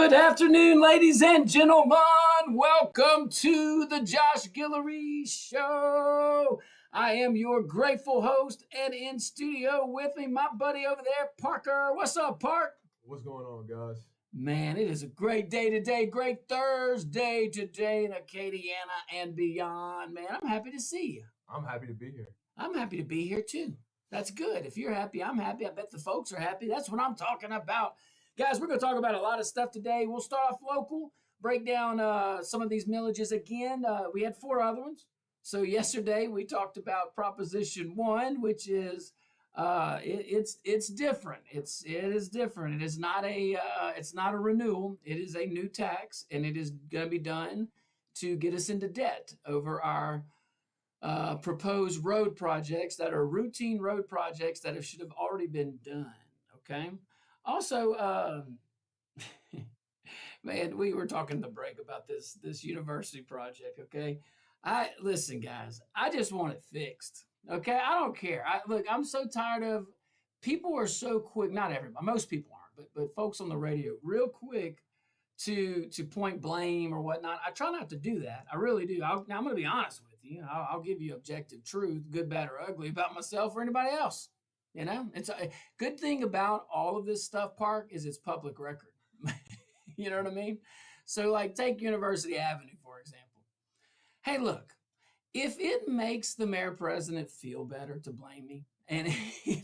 Good afternoon, ladies and gentlemen. Welcome to the Josh Guillory Show. I am your grateful host, and in studio with me, my buddy over there, Parker. What's up, Park? What's going on, guys? Man, it is a great day today, great Thursday today in Acadiana and beyond. Man, I'm happy to see you. I'm happy to be here. I'm happy to be here too. That's good. If you're happy, I'm happy. I bet the folks are happy. That's what I'm talking about. Guys, we're going to talk about a lot of stuff today. We'll start off local, break down some of these millages again. We had 4 other ones. So yesterday we talked about Proposition 1, which is it's different. It is different. It is not it's not a renewal. It is a new tax, and it is going to be done to get us into debt over our proposed road projects that are routine road projects that should have already been done. Okay. Also, man, we were talking the break about this university project. Okay, listen, guys. I just want it fixed. Okay, I don't care. Look, I'm so tired of people are so quick. Not everybody, most people aren't, but folks on the radio, real quick to point blame or whatnot. I try not to do that. I really do. Now I'm going to be honest with you. I'll give you objective truth, good, bad, or ugly, about myself or anybody else. You know, it's a good thing about all of this stuff, Park, is it's public record. You know what I mean? So, like, take University Avenue, for example. Hey, look, if it makes the mayor president feel better to blame me and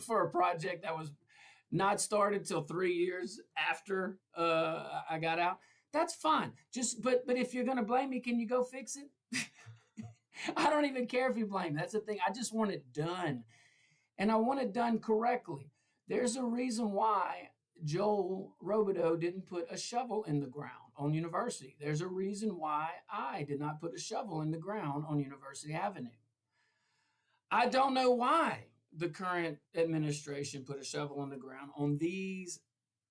for a project that was not started till 3 years after I got out, that's fine. But if you're going to blame me, can you go fix it? I don't even care if you blame me. That's the thing. I just want it done. And I want it done correctly. There's a reason why Joel Robideau didn't put a shovel in the ground on University. There's a reason why I did not put a shovel in the ground on University Avenue. I don't know why the current administration put a shovel in the ground on these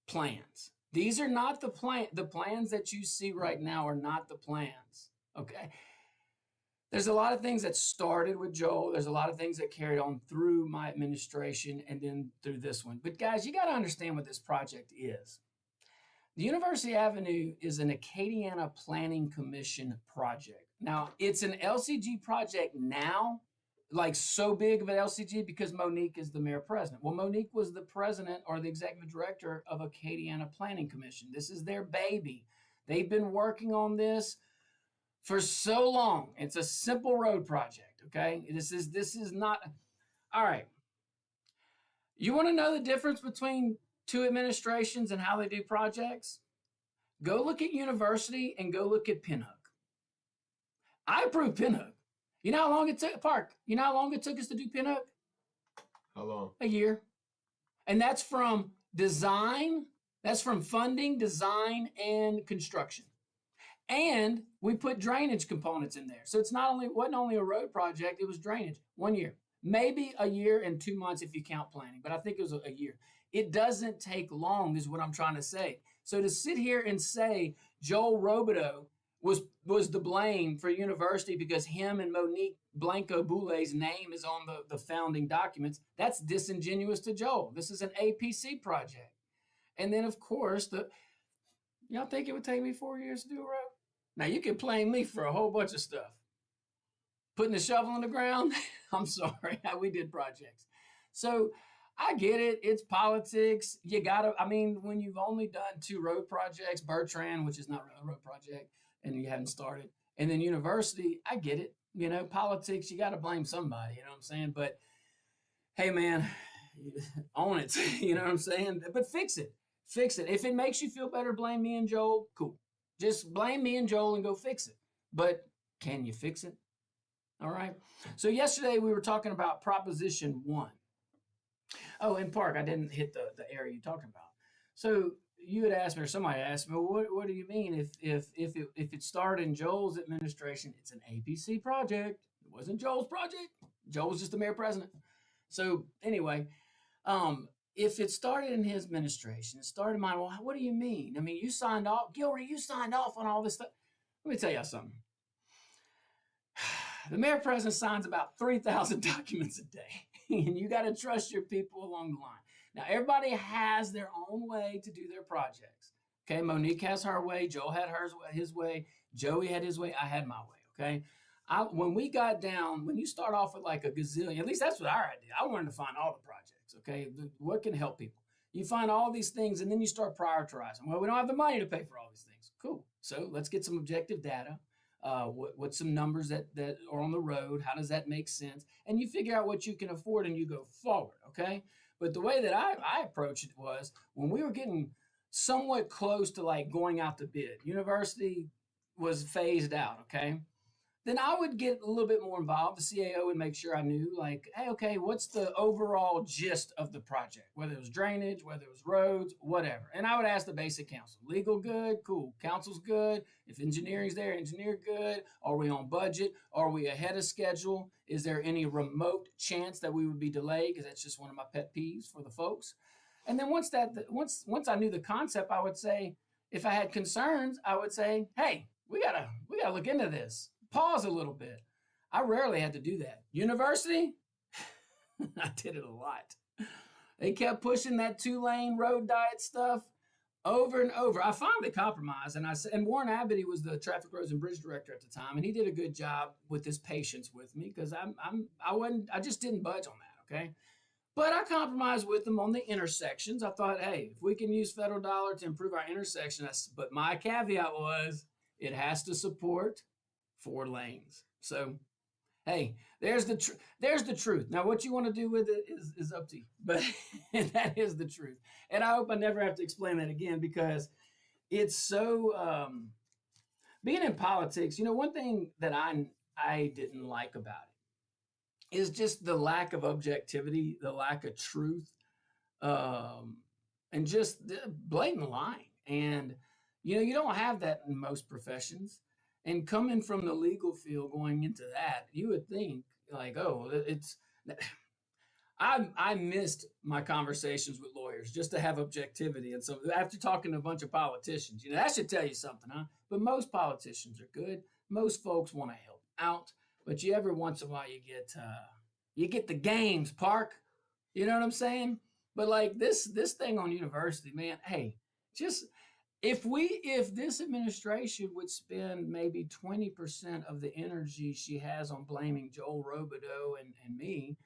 plans. These are not the plans that you see right now are not the plans. Okay. There's a lot of things that started with Joel. There's a lot of things that carried on through my administration and then through this one. But guys, you got to understand what this project is. The University Avenue is an Acadiana Planning Commission project. Now, it's an LCG project now, like so big of an LCG because Monique is the mayor president. Well, Monique was the president or the executive director of Acadiana Planning Commission. This is their baby. They've been working on this for so long. It's a simple road project, okay? This is not, all right. You want to know the difference between 2 administrations and how they do projects? Go look at University and go look at Pinhook. I approve Pinhook. You know how long it took, Park? You know how long it took us to do Pinhook? How long? A year. And that's from design, that's from funding, design, and construction. And we put drainage components in there. So it's wasn't only a road project, it was drainage. 1 year. Maybe a year and 2 months if you count planning, but I think it was a year. It doesn't take long is what I'm trying to say. So to sit here and say Joel Robideau was the blame for University because him and Monique Blanco Boulet's name is on the founding documents, that's disingenuous to Joel. This is an APC project. And then, of course, y'all think it would take me 4 years to do a road? Now, you can blame me for a whole bunch of stuff. Putting a shovel in the ground, I'm sorry, we did projects. So I get it. It's politics. When you've only done 2 road projects, Bertrand, which is not really a road project, and you haven't started, and then University, I get it. You know, politics, you got to blame somebody, you know what I'm saying? But, hey, man, own it, you know what I'm saying? But fix it. Fix it. If it makes you feel better, blame me and Joel, cool. Just blame me and Joel and go fix it. But can you fix it? All right. So yesterday we were talking about Proposition 1. Oh, in Park, I didn't hit the area you're talking about. So you had asked me, or somebody asked me, well, what do you mean if it started in Joel's administration? It's an APC project. It wasn't Joel's project. Joel was just the mayor president. So anyway, if it started in his administration, it started mine, well, what do you mean? I mean, you signed off, Guillory, you signed off on all this stuff. Let me tell you something. The mayor president signs about 3,000 documents a day, and you got to trust your people along the line. Now, everybody has their own way to do their projects. Okay, Monique has her way. Joel had his way. Joey had his way. I had my way. Okay. When we got down, when you start off with like a gazillion, at least that's what our idea. I wanted to find all the projects. Okay, what can help people? You find all these things, and then you start prioritizing. Well, we don't have the money to pay for all these things. Cool. So let's get some objective data. What's some numbers that are on the road? How does that make sense? And you figure out what you can afford, and you go forward. Okay. But the way that I approached it was when we were getting somewhat close to like going out to bid. University was phased out. Okay. Then I would get a little bit more involved. The CAO would make sure I knew, like, hey, okay, what's the overall gist of the project? Whether it was drainage, whether it was roads, whatever. And I would ask the basic council, legal good, cool. Council's good. If engineering's there, engineer good. Are we on budget? Are we ahead of schedule? Is there any remote chance that we would be delayed? Because that's just one of my pet peeves for the folks. And then once I knew the concept, I would say, if I had concerns, I would say, hey, we gotta look into this. Pause a little bit. I rarely had to do that. University, I did it a lot. They kept pushing that 2-lane road diet stuff over and over. I finally compromised, and Warren Abity was the traffic roads and bridge director at the time, and he did a good job with his patience with me because I just didn't budge on that. Okay. But I compromised with them on the intersections. I thought, hey, if we can use federal dollar to improve our intersection, but my caveat was it has to support 4 lanes. So, hey, there's the truth. Now, what you want to do with it is up to you, but that is the truth. And I hope I never have to explain that again because it's so. Being in politics, one thing that I didn't like about it is just the lack of objectivity, the lack of truth, and just the blatant lying. And you don't have that in most professions. And coming from the legal field, going into that, you would think like, oh, it's. I missed my conversations with lawyers just to have objectivity, and so after talking to a bunch of politicians, that should tell you something, huh? But most politicians are good. Most folks want to help out, but every once in a while you get the games, Park. You know what I'm saying? But like this thing on university, man. Hey, just. If this administration would spend maybe 20% of the energy she has on blaming Joel Robideau and me,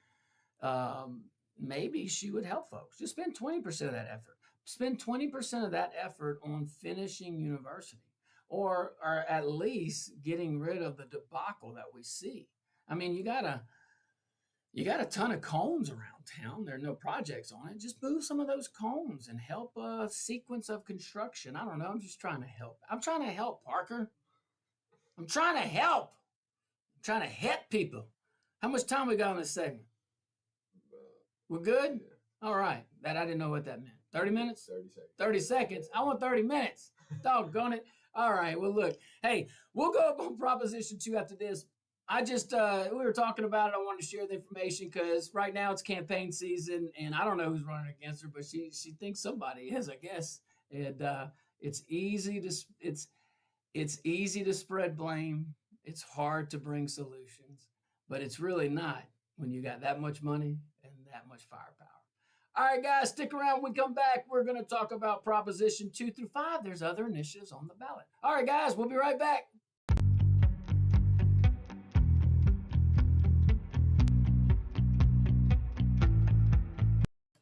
maybe she would help folks. Just spend 20% of that effort. Spend 20% of that effort on finishing university, or at least getting rid of the debacle that we see. I mean, you got a ton of cones around town. There are no projects on it. Just move some of those cones and help a sequence of construction. I don't know. I'm just trying to help. I'm trying to help, Parker. I'm trying to help. I'm trying to help people. How much time we got on this segment? We're good? Yeah. All right. I didn't know what that meant. 30 minutes? 30 seconds. 30 seconds. I want 30 minutes. Doggone it. All right. Well, look. Hey, we'll go up on Proposition 2 after this. I just, we were talking about it. I wanted to share the information because right now it's campaign season and I don't know who's running against her, but she thinks somebody is, I guess. And it's easy to spread blame. It's hard to bring solutions, but it's really not when you got that much money and that much firepower. All right, guys, stick around. When we come back, we're going to talk about Proposition 2 through 5. There's other initiatives on the ballot. All right, guys, we'll be right back.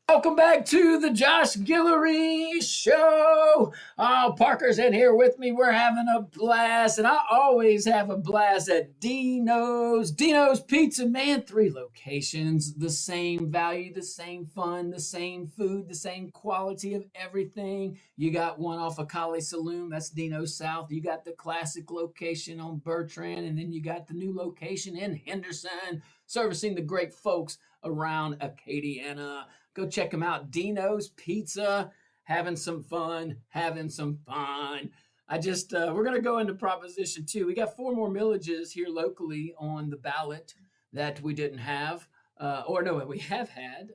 Welcome back to the Josh Guillory Show. Oh, Parker's in here with me. We're having a blast, and I always have a blast at Dino's. Dino's Pizza, man, 3 locations, the same value, the same fun, the same food, the same quality of everything. You got one off of Colley Saloon, that's Dino's South. You got the classic location on Bertrand, and then you got the new location in Henderson, servicing the great folks around Acadiana. Go check them out. Dino's Pizza, having some fun. I just, we're going to go into Proposition 2. We got 4 more millages here locally on the ballot that we didn't have, we have had,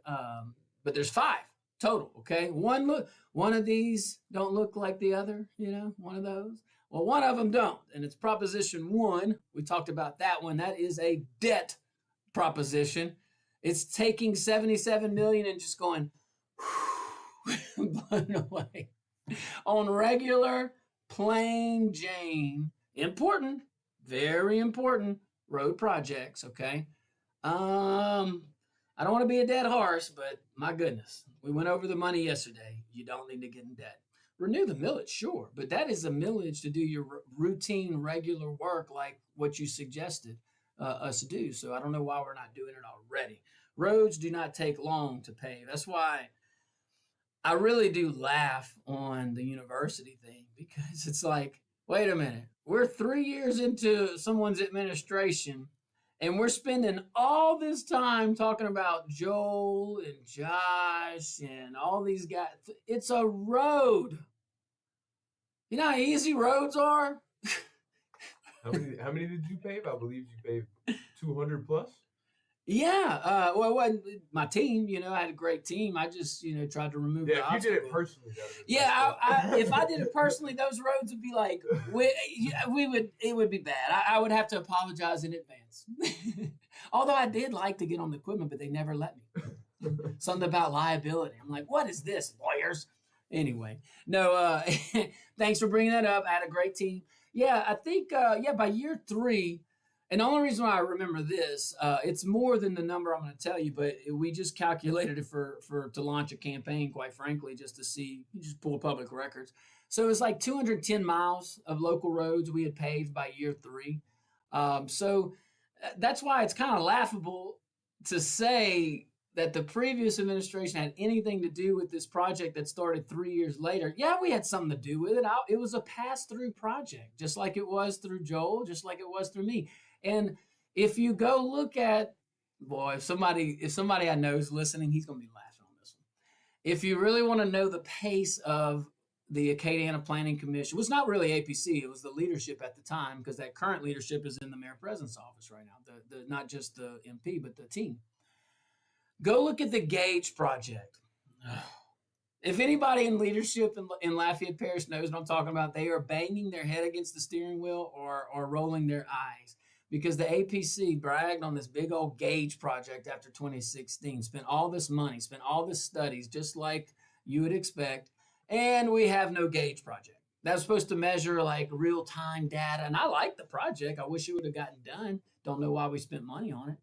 but there's 5 total, okay? One of these don't look like the other, one of those. Well, one of them don't, and it's Proposition 1. We talked about that one. That is a debt proposition. It's taking $77 million and just going, blown away. on regular, plain Jane, important, very important road projects. Okay. Um, I don't want to be a dead horse, but my goodness, we went over the money yesterday. You don't need to get in debt. Renew the millage, sure, but that is a millage to do your routine, regular work like what you suggested us to do. So I don't know why we're not doing it already. Roads do not take long to pave. That's why I really do laugh on the university thing because it's like, wait a minute, we're 3 years into someone's administration and we're spending all this time talking about Joel and Josh and all these guys. It's a road. You know how easy roads are? How many did you pave? I believe you paved 200 plus. Yeah. Well, it wasn't my team. I had a great team. I just, tried to remove the Yeah, if you did it obstacle. personally, that would Yeah, if I did it personally, those roads would be like it would be bad. I would have to apologize in advance. Although I did like to get on the equipment, but they never let me. Something about liability. I'm like, what is this, lawyers? Anyway, no. Thanks for bringing that up. I had a great team. Yeah, I think by year 3. And the only reason why I remember this, it's more than the number I'm going to tell you, but we just calculated it for to launch a campaign, quite frankly, just to see, you just pull public records. So it was like 210 miles of local roads we had paved by year 3. So that's why it's kind of laughable to say that the previous administration had anything to do with this project that started 3 years later. Yeah, we had something to do with it. It was a pass-through project, just like it was through Joel, just like it was through me. And if you go look at, boy, if somebody I know is listening, he's going to be laughing on this one. If you really want to know the pace of the Acadiana Planning Commission, it was not really APC, it was the leadership at the time, because that current leadership is in the mayor president's office right now, the not just the MP, but the team. Go look at the Gage project. If anybody in leadership in Lafayette Parish knows what I'm talking about, they are banging their head against the steering wheel or rolling their eyes because the APC bragged on this big old Gage project after 2016, spent all this money, spent all this studies, just like you would expect, and we have no Gage project. That was supposed to measure like real-time data, and I like the project. I wish it would have gotten done. Don't know why we spent money on it.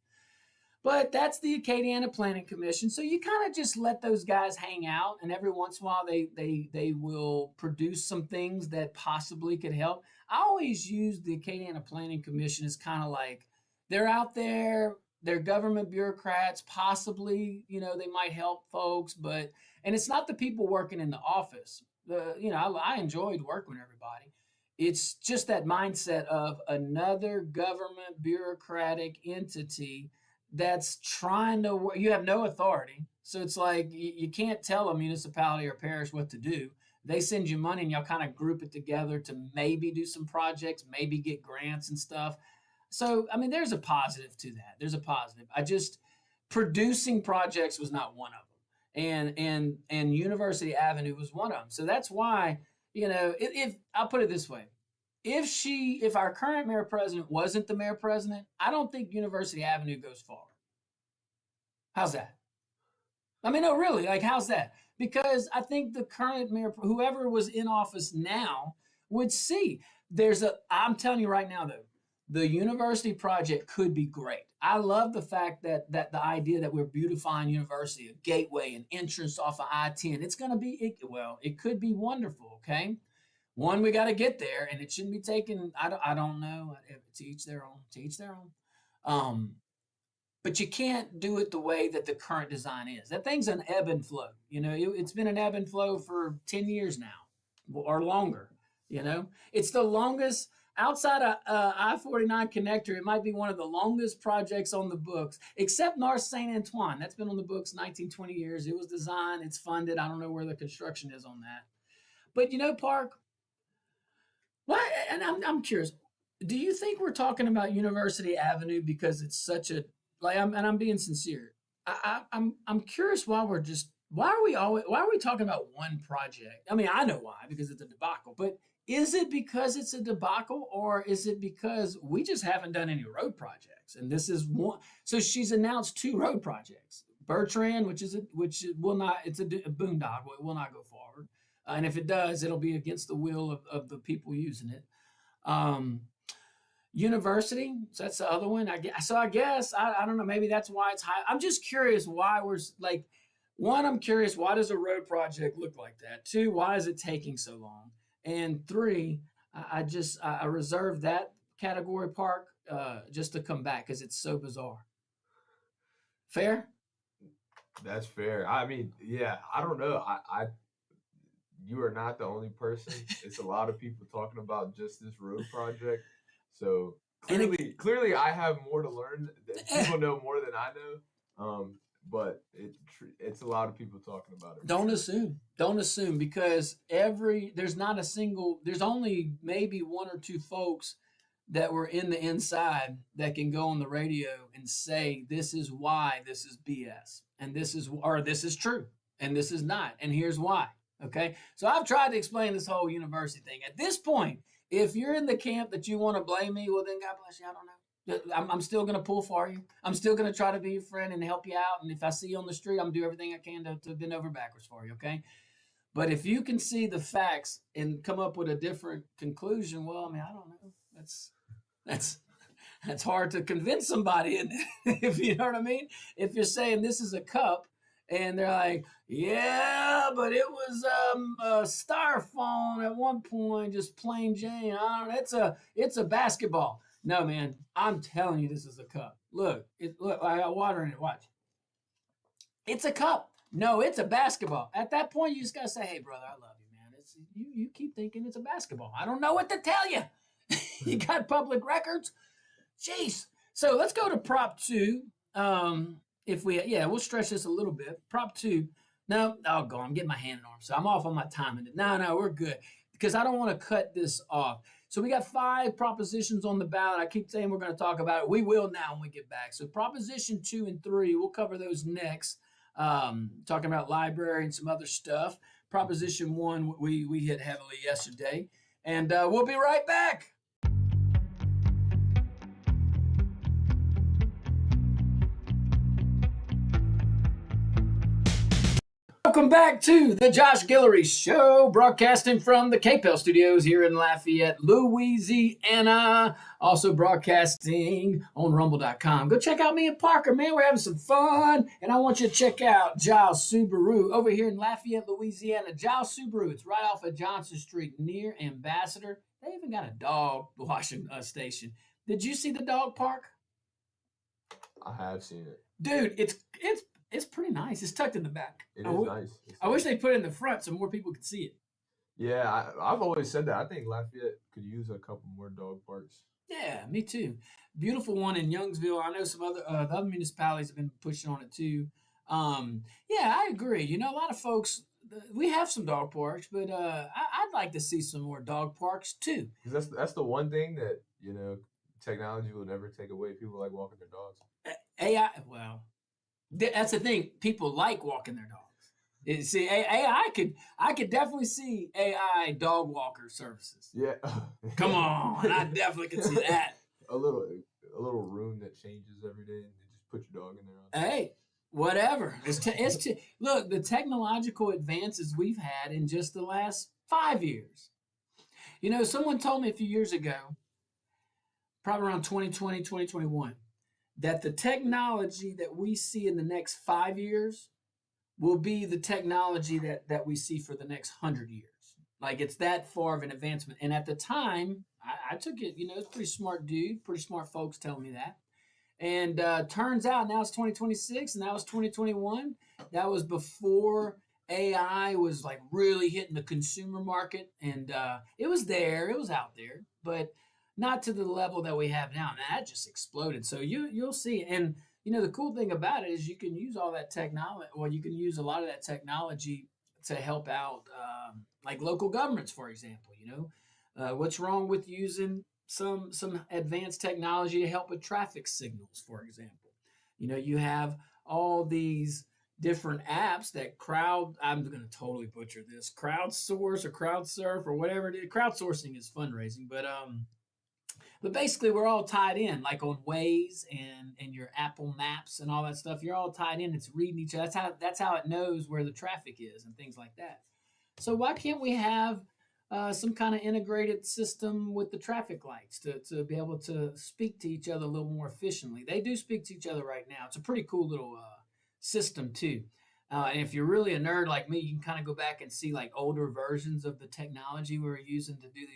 But that's the Acadiana Planning Commission. So you kind of just let those guys hang out, and every once in a while they will produce some things that possibly could help. I always use the Acadiana Planning Commission as kind of like they're out there, they're government bureaucrats, possibly, they might help folks, and it's not the people working in the office. I enjoyed working with everybody. It's just that mindset of another government bureaucratic entity that's trying to work. You have no authority. So it's like you can't tell a municipality or parish what to do. They send you money and y'all kind of group it together to maybe do some projects, maybe get grants and stuff. So, I mean, there's a positive to that. There's a positive. Producing projects was not one of them. And University Avenue was one of them. So that's why, if I'll put it this way, if our current mayor president wasn't the mayor president, I don't think University Avenue goes forward. How's that? I mean, no, really, like, how's that? Because I think the current mayor, whoever was in office now, would see I'm telling you right now, though, the university project could be great. I love the fact that the idea that we're beautifying university, a gateway, an entrance off of I-10, it's going to be, it could be wonderful, okay? One, we got to get there, and it shouldn't be taken. I don't know. To each their own. But you can't do it the way that the current design is. That thing's an ebb and flow. It's been an ebb and flow for 10 years now, or longer. It's the longest outside of I-49 connector. It might be one of the longest projects on the books, except North St. Antoine. That's been on the books 19, 20 years. It was designed. It's funded. I don't know where the construction is on that. But Park. Well, and I'm curious. Do you think we're talking about University Avenue because it's such a I'm being sincere. I'm curious why are we talking about one project? I mean, I know why, because it's a debacle. But is it because it's a debacle, or is it because we just haven't done any road projects? And this is one. So she's announced 2 road projects. Bertrand, which will not. It's a boondoggle. It will not go forward. And if it does, it'll be against the will of the people using it. Um, University, so that's the other one. I guess I don't know. Maybe that's why it's high. I'm just curious why we're like, one, I'm curious, why does a road project look like that? Two, why is it taking so long? And three, I reserve that category park just to come back because it's so bizarre. Fair? That's fair. I mean, yeah, I don't know. You are not the only person. It's a lot of people talking about just this road project. So clearly, I have more to learn. People know more than I know. But it's a lot of people talking about it. Don't assume because there's only maybe one or two folks that were in the inside that can go on the radio and say this is why this is BS and this is true and this is not and here's why. Okay, so I've tried to explain this whole university thing. At this point, if you're in the camp that you want to blame me, well then God bless you. I don't know. I'm still going to pull for you. I'm still going to try to be your friend and help you out. And if I see you on the street, I'm going to do everything I can to bend over backwards for you. Okay. But if you can see the facts and come up with a different conclusion, well, I mean, I don't know. That's hard to convince somebody. If you know what I mean. If you're saying this is a cup and they're like, yeah, but it was a styrofoam at one point, just plain Jane. I don't know. It's a basketball. No, man, I'm telling you, this is a cup. Look, I got water in it. Watch. It's a cup. No, it's a basketball. At that point, you just gotta say, "Hey, brother, I love you, man. It's you keep thinking it's a basketball. I don't know what to tell you. You got public records. Jeez. So let's go to prop 2. We'll stretch this a little bit. Prop 2. No, I'm getting my hand and arm, so I'm off on my timing. No, we're good because I don't want to cut this off. So we got 5 propositions on the ballot. I keep saying we're going to talk about it. We will now when we get back. So proposition 2 and 3, we'll cover those next. Talking about library and some other stuff. Proposition 1, we hit heavily yesterday. And we'll be right back. Welcome back to the Josh Guillory Show, broadcasting from the KPEL studios here in Lafayette, Louisiana. Also broadcasting on rumble.com. Go check out me and Parker, man. We're having some fun. And I want you to check out Giles Subaru over here in Lafayette, Louisiana. Giles Subaru, it's right off of Johnson Street near Ambassador. They even got a dog washing station. Did you see the dog park? I have seen it. Dude, it's pretty nice. It's tucked in the back. It is nice. I wish they put it in the front so more people could see it. Yeah, I've always said that. I think Lafayette could use a couple more dog parks. Yeah, me too. Beautiful one in Youngsville. I know some other the other municipalities have been pushing on it too. Yeah, I agree. You know, a lot of folks, we have some dog parks, but I'd like to see some more dog parks too. Because that's the one thing that, technology will never take away. People like walking their dogs. AI, well, that's the thing. People like walking their dogs. See, I could definitely see AI dog walker services. Yeah. Come on, I definitely could see that. A little room that changes every day, and you just put your dog in there. Hey, whatever. Look, the technological advances we've had in just the last 5 years. You know, someone told me a few years ago, probably around 2020, 2021, that the technology that we see in the next 5 years will be the technology that we see for the next 100 years. Like, it's that far of an advancement. And at the time, I took it, it's pretty smart dude, pretty smart folks telling me that. And turns out now it's 2026 and now it's 2021. That was before AI was like really hitting the consumer market. And it was out there, but not to the level that we have now. Now that just exploded. So you'll see. And the cool thing about it is you can use all that technology, or you can use a lot of that technology to help out, like local governments, for example. What's wrong with using some advanced technology to help with traffic signals, for example? You have all these different apps that I'm going to totally butcher this, crowdsource or crowdsurf or whatever it is. Crowdsourcing is fundraising, but basically we're all tied in, like on Waze and your Apple Maps and all that stuff. You're all tied in. It's reading each other. That's how it knows where the traffic is and things like that. So why can't we have some kind of integrated system with the traffic lights to be able to speak to each other a little more efficiently? They do speak to each other right now. It's a pretty cool little system too. And if you're really a nerd like me, you can kind of go back and see like older versions of the technology we were using to do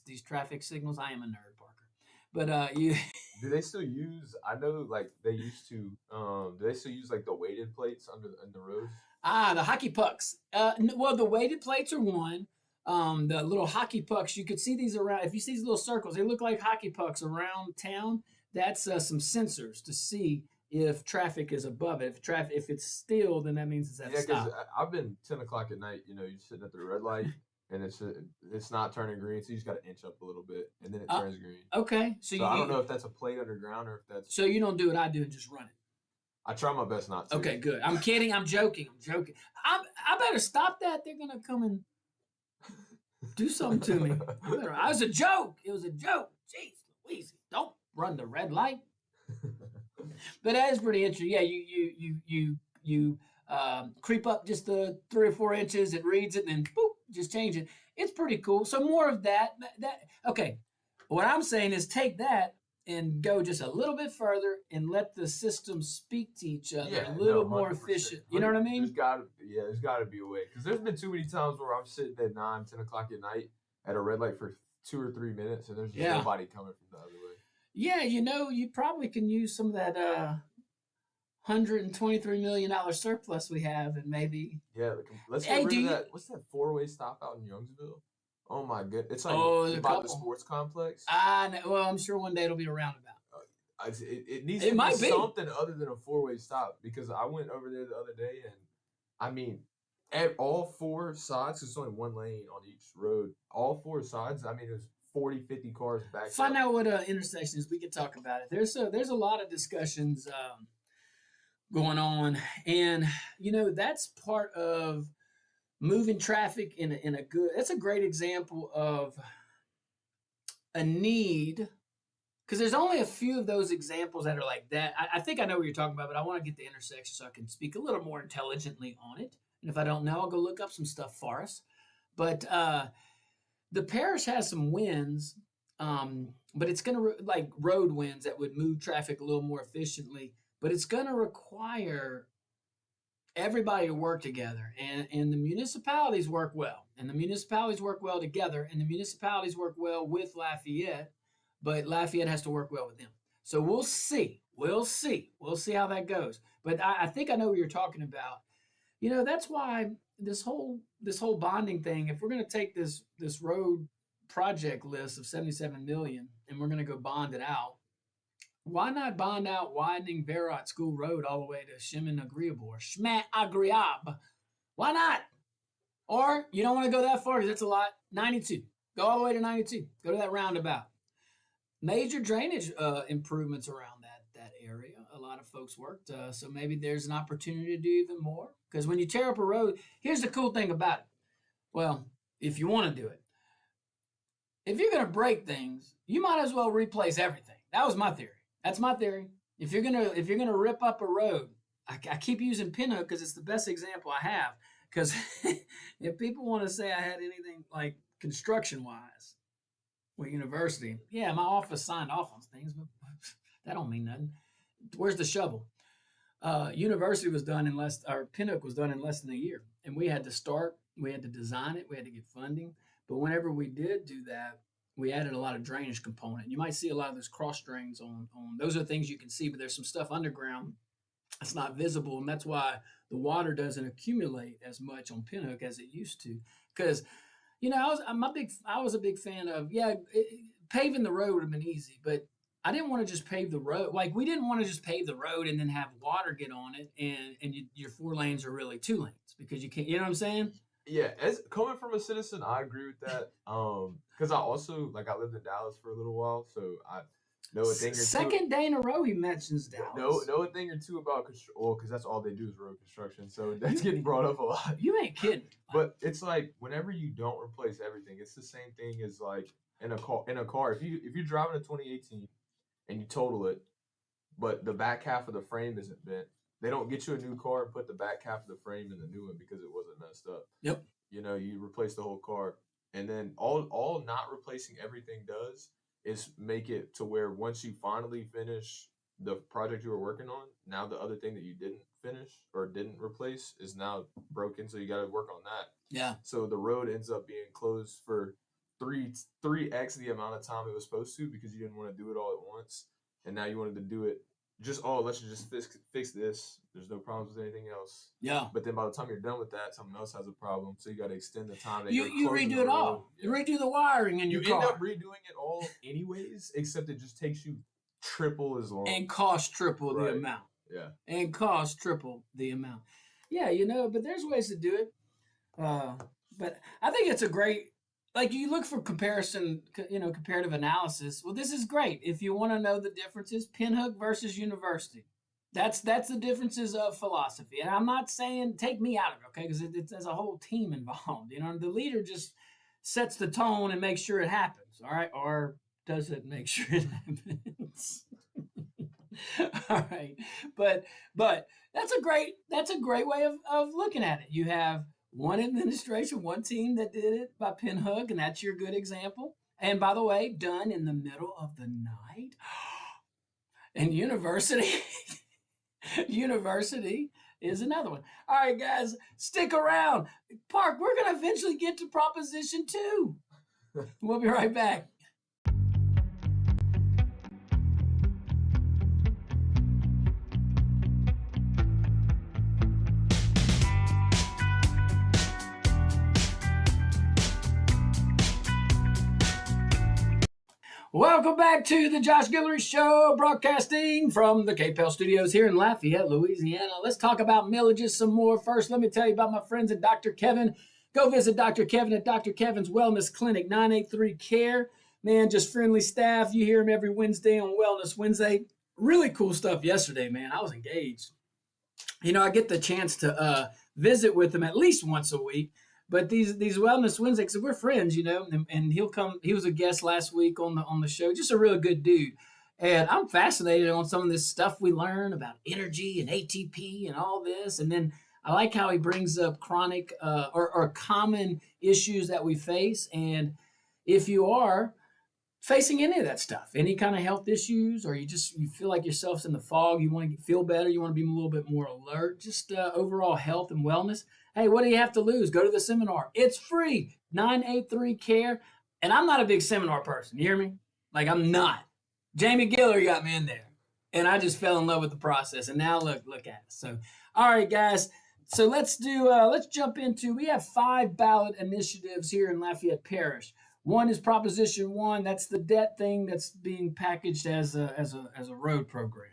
these traffic signals. I am a nerd, Parker, but you Do they still use? I know, like they used to. Do they still use like the weighted plates under in the roads? the hockey pucks. Well, the weighted plates are one. The little hockey pucks, you could see these around. If you see these little circles, they look like hockey pucks around town. That's some sensors to see if traffic is above it. If it's still, then that means it's at a Yeah, because stop. I've been 10 o'clock at night. You know, you're sitting at the red light, and it's not turning green, so you just got to inch up a little bit, and then it Uh, turns green. okay, so So I don't know if that's a plate underground or if that's. so you don't do what I do and just run it. I try my best not to. Okay, good. I'm kidding. I'm joking. I'm joking. I better stop that. They're gonna come and do something to me. I was a joke. It was a joke. Jeez Louise, don't run the red light. But that is pretty interesting. Yeah, you creep up just the 3 or 4 inches. It reads it, and then boop, just change it. It's pretty cool. So more of that. Okay. What I'm saying is take that and go just a little bit further and let the systems speak to each other Yeah, a no, little more 100%. efficient. You know what I mean? There's gotta be a way. Because there's been too many times where I'm sitting at 9, 10 o'clock at night at a red light for 2 or 3 minutes, and there's just Yeah. nobody coming from the other way. Yeah, you probably can use some of that $123 million surplus we have, and maybe. Yeah, let's get Hey, rid do of you? that. What's that four-way stop out in Youngsville? Oh my god, it's like Oh, there's a by the couple. sports complex. I know, well, I'm sure one day it'll be a roundabout. It needs It to be might be. something other than a four-way stop because I went over there the other day and I mean, at all four sides, there's only one lane on each road. All four sides, I mean, there's 40, 50 cars backed Find up. out what intersection is. We can talk about it. There's a lot of discussions going on, and that's part of moving traffic in a good. That's a great example of a need because there's only a few of those examples that are like that. I think I know what you're talking about, but I want to get the intersection so I can speak a little more intelligently on it. And if I don't know, I'll go look up some stuff for us. But the parish has some wins, but it's going to like road wins that would move traffic a little more efficiently. But it's going to require everybody to work together, and the municipalities work well, and the municipalities work well together, and the municipalities work well with Lafayette, but Lafayette has to work well with them. So we'll see. We'll see how that goes. But I think I know what you're talking about. That's why this whole bonding thing. If we're going to take this road project list of 77 million and we're going to go bond it out, why not bond out widening Verot School Road all the way to Chemin Agreeable or Chemin Agreeable? Why not? Or you don't want to go that far because that's a lot. 92. Go all the way to 92. Go to that roundabout. Major drainage improvements around that area. A lot of folks worked, so maybe there's an opportunity to do even more. Because when you tear up a road, here's the cool thing about it. Well, if you want to do it, if you're going to break things, you might as well replace everything. That was my theory. That's my theory. If you're gonna rip up a road, I keep using Pinhook because it's the best example I have. Because if people want to say I had anything like construction wise with university, yeah, my office signed off on things, but that don't mean nothing. Where's the shovel? University was done in less, or Pinhook was done in less than a year, and we had to start. We had to design it. We had to get funding. But whenever we did do that, we added a lot of drainage component. You might see a lot of those cross drains on those are things you can see, but there's some stuff underground that's not visible, and that's why the water doesn't accumulate as much on Pinhook as it used to. Because I was a big fan of paving the road would have been easy, but I didn't want to just pave the road. Like we didn't want to just pave the road and then have water get on it, and your 4 lanes are really 2 lanes because you can't. You know what I'm saying? Yeah, as coming from a citizen, I agree with that. Because I also I lived in Dallas for a little while, so I know a thing or two. Second day in a row he mentions Dallas. Know a thing or two about construction. Well, because that's all they do is road construction, so that's getting brought up a lot. You ain't kidding. But it's like whenever you don't replace everything, it's the same thing as like in a car. In a car, if you're driving a 2018 and you total it, but the back half of the frame isn't bent, they don't get you a new car and put the back half of the frame in the new one because it wasn't messed up. Yep. You know, you replace the whole car, and then all not replacing everything does is make it to where once you finally finish the project you were working on, now the other thing that you didn't finish or didn't replace is now broken, so you got to work on that. Yeah. So the road ends up being closed for 3x the amount of time it was supposed to because you didn't want to do it all at once, and now you wanted to do it just let's just fix this. There's no problems with anything else. Yeah. But then by the time you're done with that, something else has a problem, so you got to extend the time. That You redo it all. Yeah. You redo the wiring in your car. You end up redoing it all anyways, except it just takes you triple as long and costs triple the amount. Yeah. And costs triple the amount. Yeah, you know, but there's ways to do it. But I think it's a great. Like you look for comparison, you know, comparative analysis. Well, this is great. If you want to know the differences, Pinhook versus university. That's the differences of philosophy. And I'm not saying take me out of it, okay? Because there's a whole team involved. You know, the leader just sets the tone and makes sure it happens, all right? Or does it make sure it happens? All right. But that's a great way of looking at it. You have one administration, one team that did it by Pinhook, and that's your good example. And by the way, done in the middle of the night. And university is another one. All right, guys, stick around. Park, we're going to eventually get to Proposition 2. We'll be right back. Welcome back to the Josh Guillory Show, broadcasting from the KPEL studios here in Lafayette, Louisiana. Let's talk about millages some more. First, let me tell you about my friends at Dr. Kevin. Go visit Dr. Kevin at Dr. Kevin's Wellness Clinic, 983 Care. Man, just friendly staff. You hear him every Wednesday on Wellness Wednesday. Really cool stuff yesterday, man. I was engaged. You know, I get the chance to visit with him at least once a week. But these Wellness Wednesdays, we're friends, you know, and he'll come. He was a guest last week on the show. Just a real good dude. And I'm fascinated on some of this stuff we learn about energy and ATP and all this. And then I like how he brings up chronic or common issues that we face. And if you are facing any of that stuff, any kind of health issues, or you feel like yourself's in the fog, you want to feel better, you want to be a little bit more alert, just overall health and wellness. Hey, what do you have to lose? Go to the seminar. It's free. 983 Care. And I'm not a big seminar person. You hear me? Like, I'm not. Jamie Guillory got me in there. And I just fell in love with the process. And now look at it. So, all right, guys. So let's jump into, we have 5 ballot initiatives here in Lafayette Parish. One is Proposition 1. That's the debt thing that's being packaged as a road program.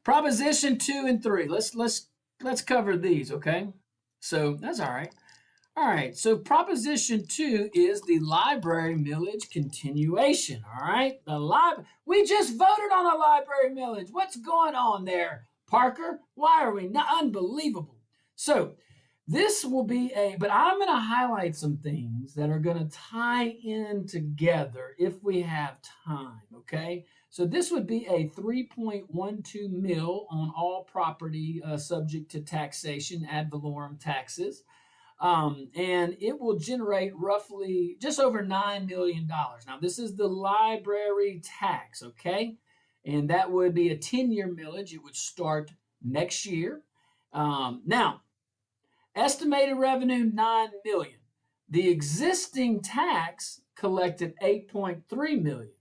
Proposition 2 and 3. Let's cover these, okay? So that's all right. All right, so Proposition 2 is the library millage continuation, all right? We just voted on a library millage. What's going on there, Parker? Why are we not? Unbelievable. So this will be but I'm going to highlight some things that are going to tie in together if we have time, okay? So this would be a 3.12 mil on all property subject to taxation, ad valorem taxes. And it will generate roughly just over $9 million. Now, this is the library tax, okay? And that would be a 10-year millage. It would start next year. Now, estimated revenue, $9 million. The existing tax collected $8.3 million.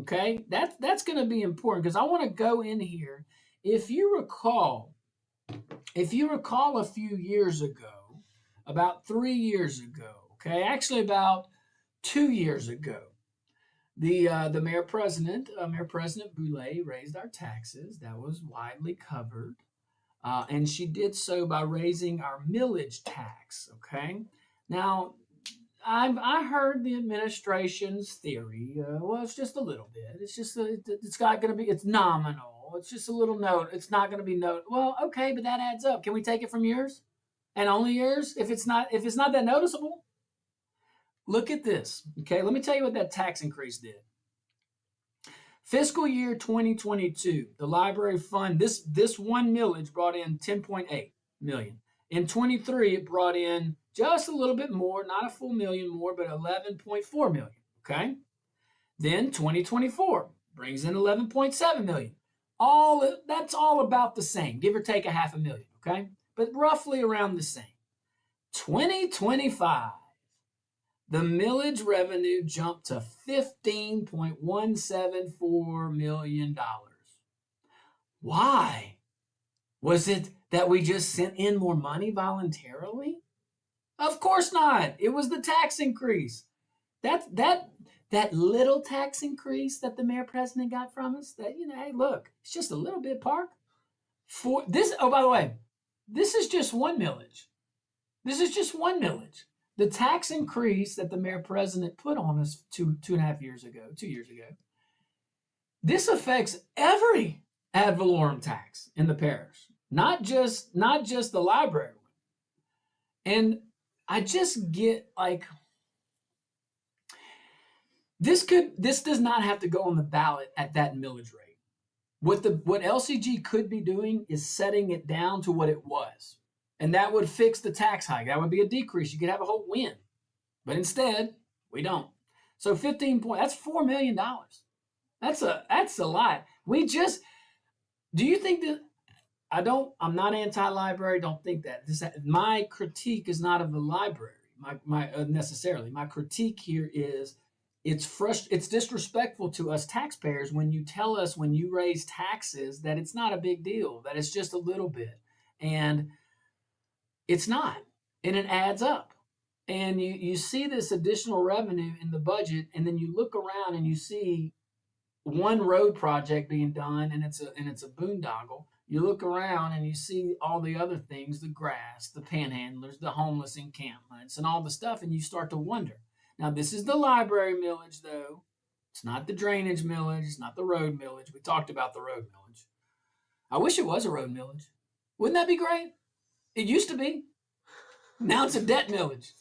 Okay, that's going to be important because I want to go in here. If you recall a few years ago, about 3 years ago, okay, actually about 2 years ago, the Mayor President Boulay raised our taxes. That was widely covered, and she did so by raising our millage tax. Okay, now, I heard the administration's theory. Well, it's just a little bit. It's just it's not going to be. It's nominal. It's just a little note. It's not going to be note. Well, okay, but that adds up. Can we take it from yours, and only yours? If it's not that noticeable, look at this. Okay, let me tell you what that tax increase did. Fiscal year 2022, the library fund, this one millage brought in 10.8 million. In 23, it brought in just a little bit more, not a full million more, but 11.4 million. Okay. Then 2024 brings in 11.7 million. That's all about the same, give or take a half a million. Okay. But roughly around the same. 2025. The millage revenue jumped to $15.174 million. Why? Was it that we just sent in more money voluntarily? Of course not. It was the tax increase. That little tax increase that the mayor president got from us, that, hey, look, it's just a little bit, Park. For this, oh, by the way, this is just one millage. This is just one millage. The tax increase that the mayor president put on us 2.5 years ago, 2 years ago, this affects every ad valorem tax in the parish, not just the library one. And I just get like, this does not have to go on the ballot at that millage rate. What LCG could be doing is setting it down to what it was. And that would fix the tax hike. That would be a decrease. You could have a whole win. But instead, we don't. So 15 points, that's $4 million. That's a lot. Do you think that, I'm not anti-library, don't think that. My critique is not of the library, necessarily. My critique here is it's disrespectful to us taxpayers when you tell us when you raise taxes that it's not a big deal, that it's just a little bit. And it's not, and it adds up. And you see this additional revenue in the budget, and then you look around and you see one road project being done, and it's a boondoggle. You look around and you see all the other things, the grass, the panhandlers, the homeless encampments, and all the stuff, and you start to wonder. Now, this is the library millage, though. It's not the drainage millage. It's not the road millage. We talked about the road millage. I wish it was a road millage. Wouldn't that be great? It used to be. Now it's a debt millage.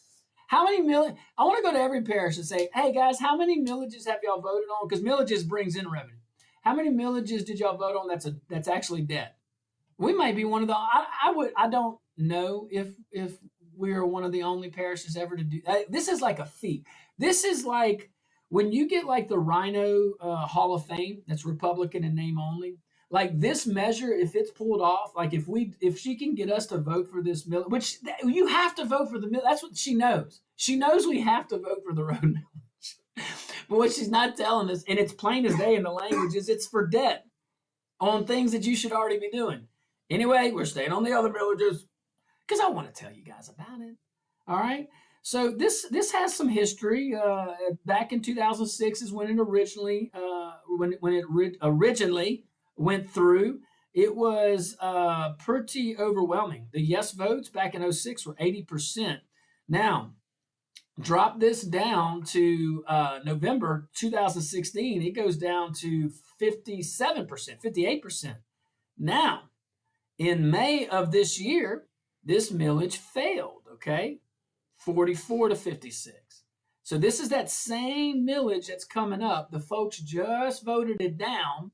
How many millage? I want to go to every parish and say, hey guys, how many millages have y'all voted on? Because millages brings in revenue. How many millages did y'all vote on that's actually debt? We might be one of the. I don't know if we are one of the only parishes ever to do. This is like a feat. This is like when you get like the Rhino Hall of Fame. That's Republican in name only. Like this measure, if it's pulled off, like if she can get us to vote for this mill, which you have to vote for the mill. That's what she knows. She knows we have to vote for the road millage. But what she's not telling us, and it's plain as day in the language, is it's for debt on things that you should already be doing. Anyway, we're staying on the other millages because I want to tell you guys about it. All right. So this has some history. Back in 2006 is when it originally went through. It was pretty overwhelming. The yes votes back in 2006 were 80%. Now, drop this down to November 2016, it goes down to 57%, 58%. Now, in May of this year, this millage failed, okay? 44 to 56. So this is that same millage that's coming up. The folks just voted it down.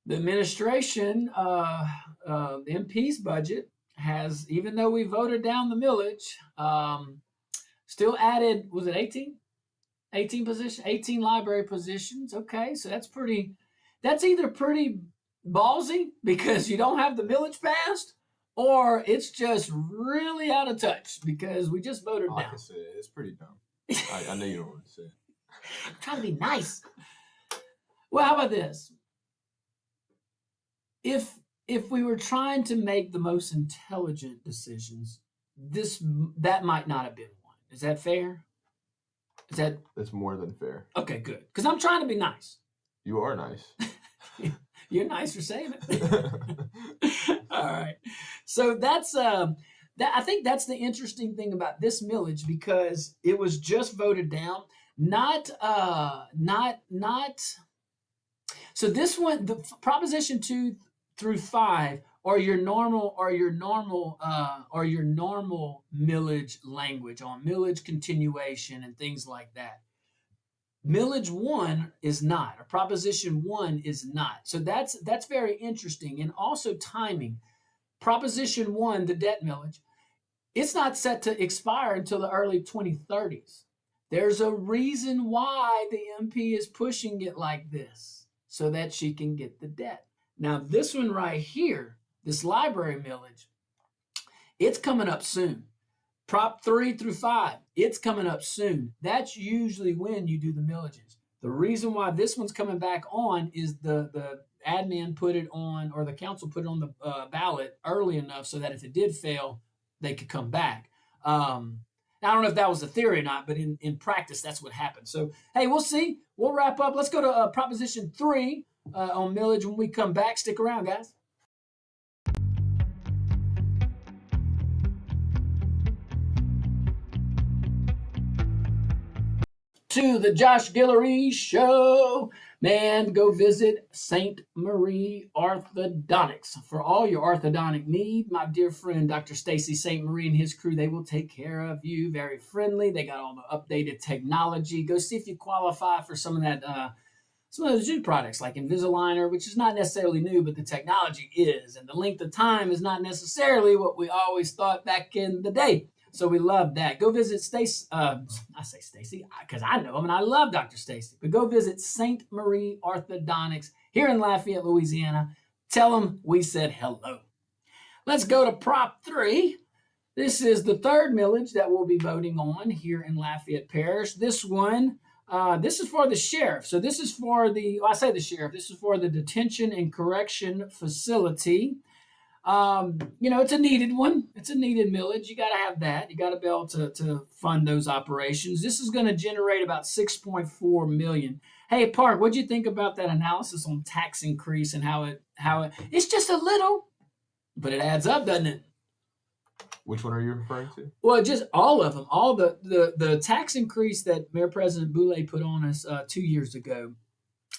The administration, the MP's budget has, even though we voted down the millage, still added, was it 18? 18 positions, 18 library positions. Okay, so that's either pretty ballsy because you don't have the millage passed, or it's just really out of touch because we just voted down. Like I said, it's pretty dumb. I know you don't want to say it. I'm trying to be nice. Well, how about this? If we were trying to make the most intelligent decisions, that might not have been one. Is that fair? That's more than fair. Okay, good. Because I'm trying to be nice. You are nice. You're nice for saying it. All right. So that's I think that's the interesting thing about this millage because it was just voted down. Not. So this one, the Proposition 2 through 5 are your normal millage language on millage continuation and things like that. Millage 1 is not, or Proposition 1 is not. So that's very interesting. And also timing. Proposition 1, the debt millage, it's not set to expire until the early 2030s. There's a reason why the MP is pushing it like this, so that she can get the debt. Now, this one right here, this library millage, it's coming up soon. Prop 3 through 5, it's coming up soon. That's usually when you do the millages. The reason why this one's coming back on is the admin put it on, or the council put it on the ballot early enough so that if it did fail, they could come back. I don't know if that was the theory or not, but in practice, that's what happened. So, hey, we'll see. We'll wrap up. Let's go to Proposition 3 on millage when we come back. Stick around, guys. To the Josh Guillory Show. Man, go visit St. Marie Orthodontics for all your orthodontic need. My dear friend, Dr. Stacy St. Marie and his crew, they will take care of you. Very friendly. They got all the updated technology. Go see if you qualify for some of those new products like Invisalign, which is not necessarily new, but the technology is. And the length of time is not necessarily what we always thought back in the day. So we love that. Go visit Stacy. I say Stacy because I know him and I love Dr. Stacy. But go visit St. Marie Orthodontics here in Lafayette, Louisiana. Tell them we said hello. Let's go to Prop 3. This is the third millage that we'll be voting on here in Lafayette Parish. This one, this is for the sheriff. So this is for I say the sheriff. This is for the detention and correction facility. It's a needed one. It's a needed millage. You got to have that. You got to be able to fund those operations. This is going to generate about $6.4 million. Hey, Park, what'd you think about that analysis on tax increase and how it's just a little, but it adds up, doesn't it? Which one are you referring to? Well, just all of them. All the tax increase that Mayor President Boulay put on us 2 years ago,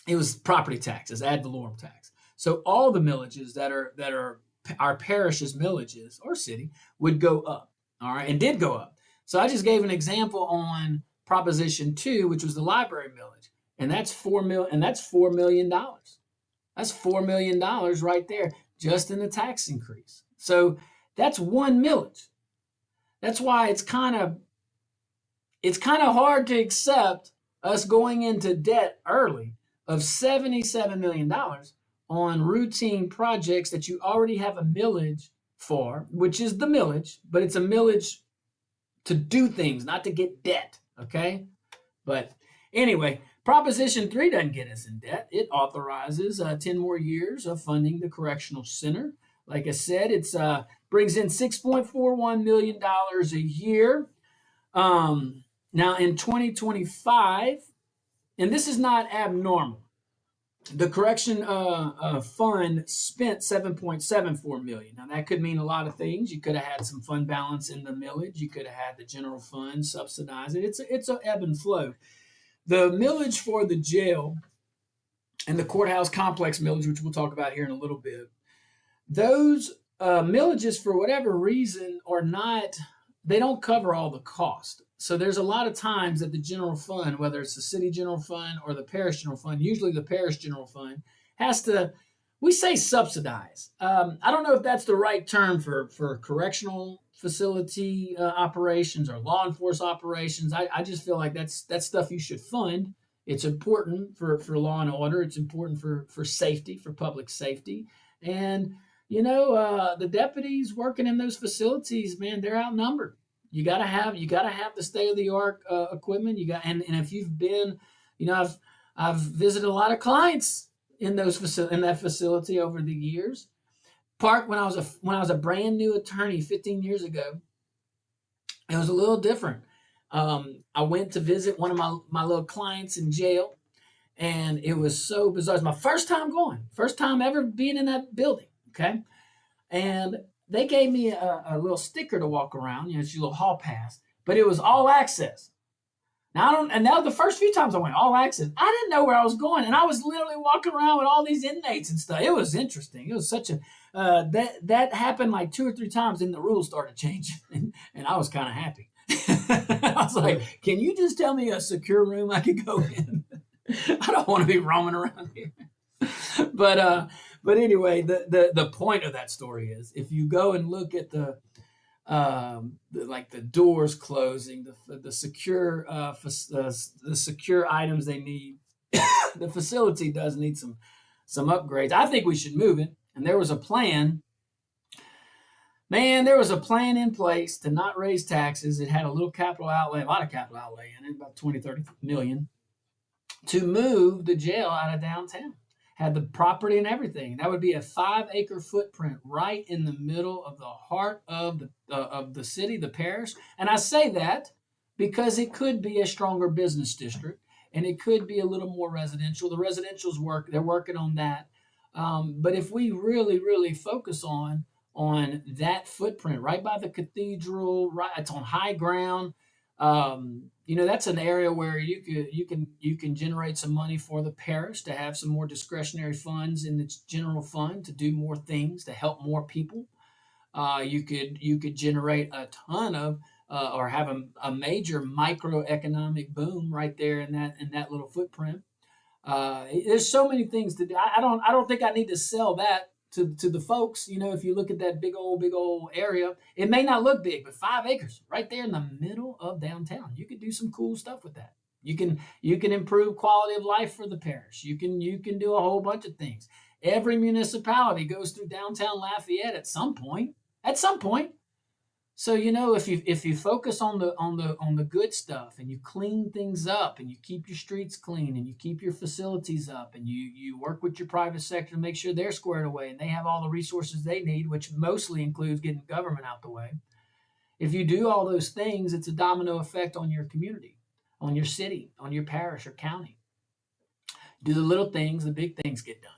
it was property taxes, ad valorem tax. So all the millages that are our parish's millages or city would go up, all right, and did go up. So I just gave an example on Proposition 2, which was the library millage, and that's $4 million. That's $4 million. That's $4 million right there, just in the tax increase. So that's one millage. That's why it's kind of hard to accept us going into debt early of $77 million on routine projects that you already have a millage for, which is the millage, but it's a millage to do things, not to get debt, okay? But anyway, Proposition 3 doesn't get us in debt. It authorizes 10 more years of funding the correctional center. Like I said, it's brings in $6.41 million a year. Now in 2025, and this is not abnormal, the correction fund spent $7.74 million. Now that could mean a lot of things. You could have had some fund balance in the millage. You could have had the general fund subsidize it. It's a ebb and flow. The millage for the jail and the courthouse complex millage, which we'll talk about here in a little bit, those millages, for whatever reason, they don't cover all the cost. So there's a lot of times that the general fund, whether it's the city general fund or the parish general fund, usually the parish general fund, has to, we say subsidize. I don't know if that's the right term for correctional facility operations or law enforcement operations. I just feel like that's stuff you should fund. It's important for law and order. It's important for safety, for public safety. And, the deputies working in those facilities, man, they're outnumbered. You gotta have the state of the art equipment. And if you've been, I've visited a lot of clients in that facility over the years. Park, when I was a brand new attorney 15 years ago, it was a little different. I went to visit one of my little clients in jail, and it was so bizarre. It was my first time ever being in that building. Okay, and they gave me a little sticker to walk around, it's your little hall pass, but it was all access. Now the first few times I went all access, I didn't know where I was going, and I was literally walking around with all these inmates and stuff. It was interesting. It was such a that happened like 2 or 3 times, and the rules started changing, and I was kind of happy. I was like, can you just tell me a secure room I could go in? I don't want to be roaming around here. But anyway, the point of that story is if you go and look at like the doors closing, the secure the secure items they need, the facility does need some upgrades. I think we should move it. And there was a plan. Man, there was a plan in place to not raise taxes. It had a little capital outlay, a lot of capital outlay in it, about 20, 30 million, to move the jail out of downtown. Had the property and everything. That would be a 5-acre footprint right in the middle of the heart of the city, the parish. And I say that because it could be a stronger business district and it could be a little more residential. The residential's they're working on that. But if we really, really focus on that footprint right by the cathedral, right, it's on high ground. That's an area where you can generate some money for the parish to have some more discretionary funds in its general fund to do more things to help more people. You could generate a ton of or have a major microeconomic boom right there in that little footprint. There's so many things to do. I don't think I need to sell that to the folks. If you look at that big old area, it may not look big, but 5 acres right there in the middle of downtown. You could do some cool stuff with that. You can improve quality of life for the parish. You can do a whole bunch of things. Every municipality goes through downtown Lafayette at some point. So if you focus on the good stuff and you clean things up and you keep your streets clean and you keep your facilities up and you work with your private sector to make sure they're squared away and they have all the resources they need, which mostly includes getting government out the way. If you do all those things, it's a domino effect on your community, on your city, on your parish or county. Do the little things, the big things get done.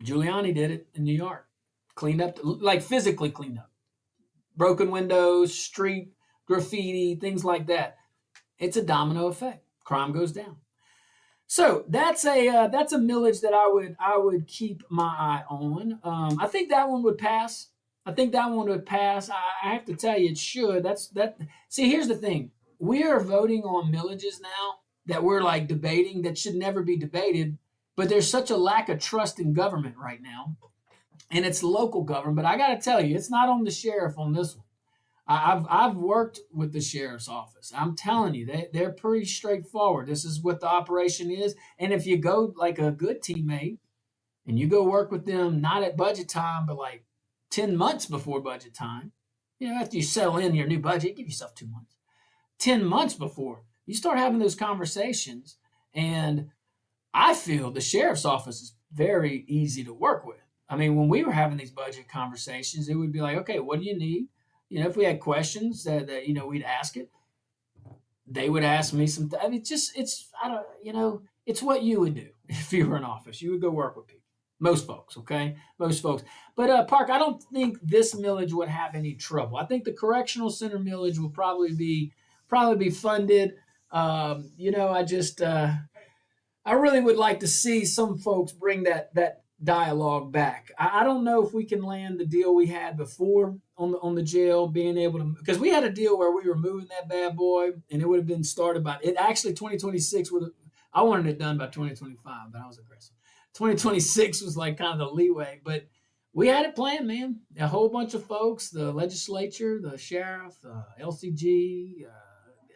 Giuliani did it in New York, cleaned up, like physically cleaned up. Broken windows, street graffiti, things like that. It's a domino effect. Crime goes down. So that's a millage that I would keep my eye on. I think that one would pass. I have to tell you, it should. See, here's the thing. We are voting on millages now that we're like debating that should never be debated. But there's such a lack of trust in government right now. And it's local government, but I got to tell you, it's not on the sheriff on this one. I've worked with the sheriff's office. I'm telling you, they're pretty straightforward. This is what the operation is. And if you go like a good teammate and you go work with them, not at budget time, but like 10 months before budget time, after you settle in your new budget, give yourself 2 months. 10 months before, you start having those conversations. And I feel the sheriff's office is very easy to work with. I mean, when we were having these budget conversations, it would be like, okay, what do you need? If we had questions that we'd ask it. They would ask me some. I mean, it's what you would do if you were in office. You would go work with people. Most folks, okay, most folks. But Park, I don't think this millage would have any trouble. I think the correctional center millage will probably be funded. I really would like to see some folks bring that dialogue back. I don't know if we can land the deal we had before on the jail, being able to, because we had a deal where we were moving that bad boy and it would have been started by it. Actually, 2026 would have. I wanted it done by 2025, but I was aggressive. 2026 was like kind of the leeway, but we had it planned, man. A whole bunch of folks, the legislature, the sheriff, LCG.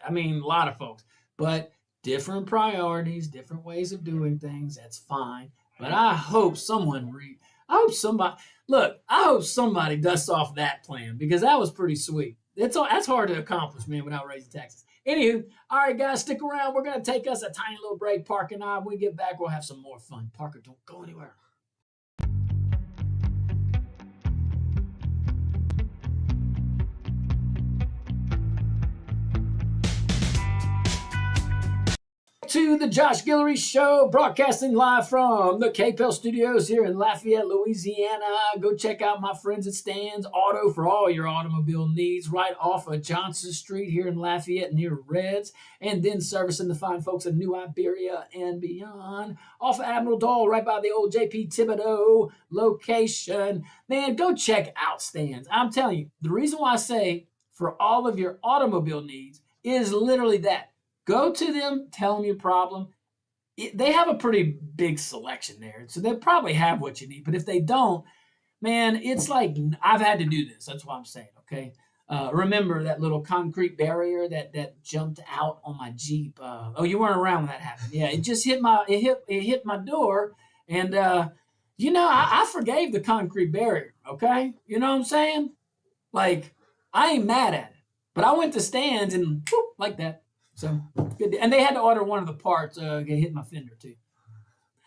A lot of folks, but different priorities, different ways of doing things. That's fine. But I hope somebody dusts off that plan because that was pretty sweet. That's hard to accomplish, man, without raising taxes. Anywho, all right, guys, stick around. We're going to take us a tiny little break. Parker and I, when we get back, we'll have some more fun. Parker, don't go anywhere. To the Josh Guillory Show, broadcasting live from the KPEL Studios here in Lafayette, Louisiana. Go check out my friends at Stan's Auto for all your automobile needs, right off of Johnson Street here in Lafayette near Reds, and then servicing the fine folks of New Iberia and beyond, off of Admiral Doll, right by the old J.P. Thibodeau location. Man, go check out Stan's. I'm telling you, the reason why I say for all of your automobile needs is literally that. Go to them, tell them your problem. They have a pretty big selection there, so they probably have what you need. But if they don't, man, it's like I've had to do this. That's what I'm saying, okay? Remember that little concrete barrier that jumped out on my Jeep? Oh, you weren't around when that happened. Yeah, it just hit my door, and I forgave the concrete barrier. Okay, you know what I'm saying? Like I ain't mad at it, but I went to Stan's and whoop, like that. So good, and they had to order one of the parts. It hit my fender too.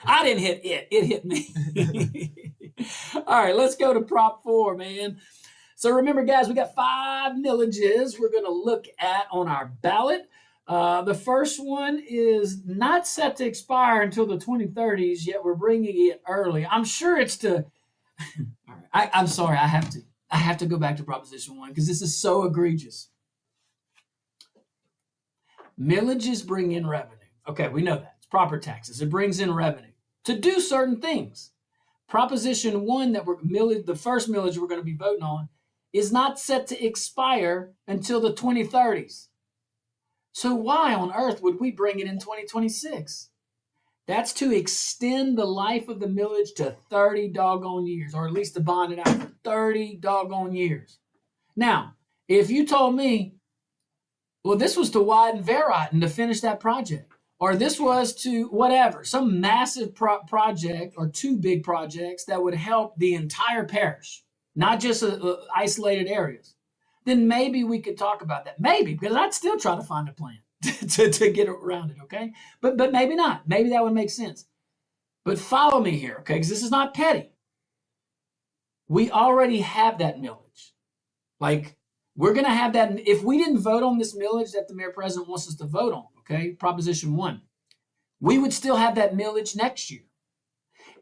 I didn't hit it; it hit me. All right, let's go to prop 4, man. So remember, guys, we got 5 millages we're going to look at on our ballot. The first one is not set to expire until the 2030s, yet we're bringing it early. I'm sure it's to. All right, I'm sorry, I have to go back to Proposition 1 because this is so egregious. Millages bring in revenue. Okay, we know that. It's proper taxes. It brings in revenue to do certain things. Proposition 1 the first millage we're going to be voting on is not set to expire until the 2030s. So why on earth would we bring it in 2026? That's to extend the life of the millage to 30 doggone years, or at least to bond it out for 30 doggone years. Now, if you told me, well, this was to widen Verraten to finish that project, or this was to whatever, some massive project or 2 big projects that would help the entire parish, not just isolated areas, then maybe we could talk about that. Maybe, because I'd still try to find a plan to get around it, okay? But maybe not. Maybe that would make sense. But follow me here, okay? Because this is not petty. We already have that millage. Like, we're going to have that. If we didn't vote on this millage that the mayor president wants us to vote on, okay, Proposition 1, we would still have that millage next year.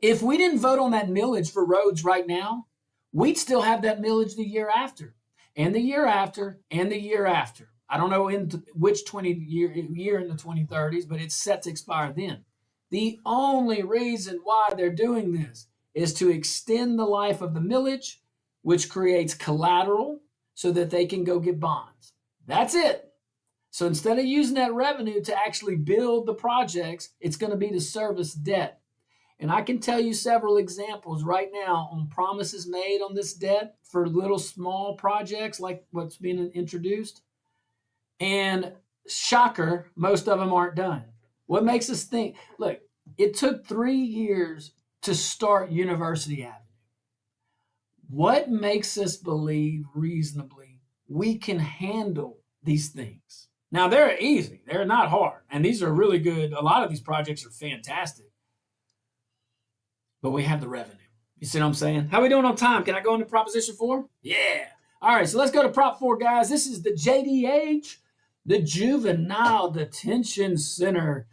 If we didn't vote on that millage for roads right now, we'd still have that millage the year after, and the year after, and the year after. I don't know in which year in the 2030s, but it's set to expire then. The only reason why they're doing this is to extend the life of the millage, which creates collateral so that they can go get bonds. That's it. So instead of using that revenue to actually build the projects, it's going to be to service debt. And I can tell you several examples right now on promises made on this debt for little small projects like what's being introduced. And shocker, most of them aren't done. What makes us think? Look, it took 3 years to start University Avenue. What makes us believe reasonably we can handle these things? Now, they're easy. They're not hard. And these are really good. A lot of these projects are fantastic. But we have the revenue. You see what I'm saying? How are we doing on time? Can I go into Proposition 4? Yeah. All right, so let's go to Prop 4, guys. This is the JDH, the Juvenile Detention Center.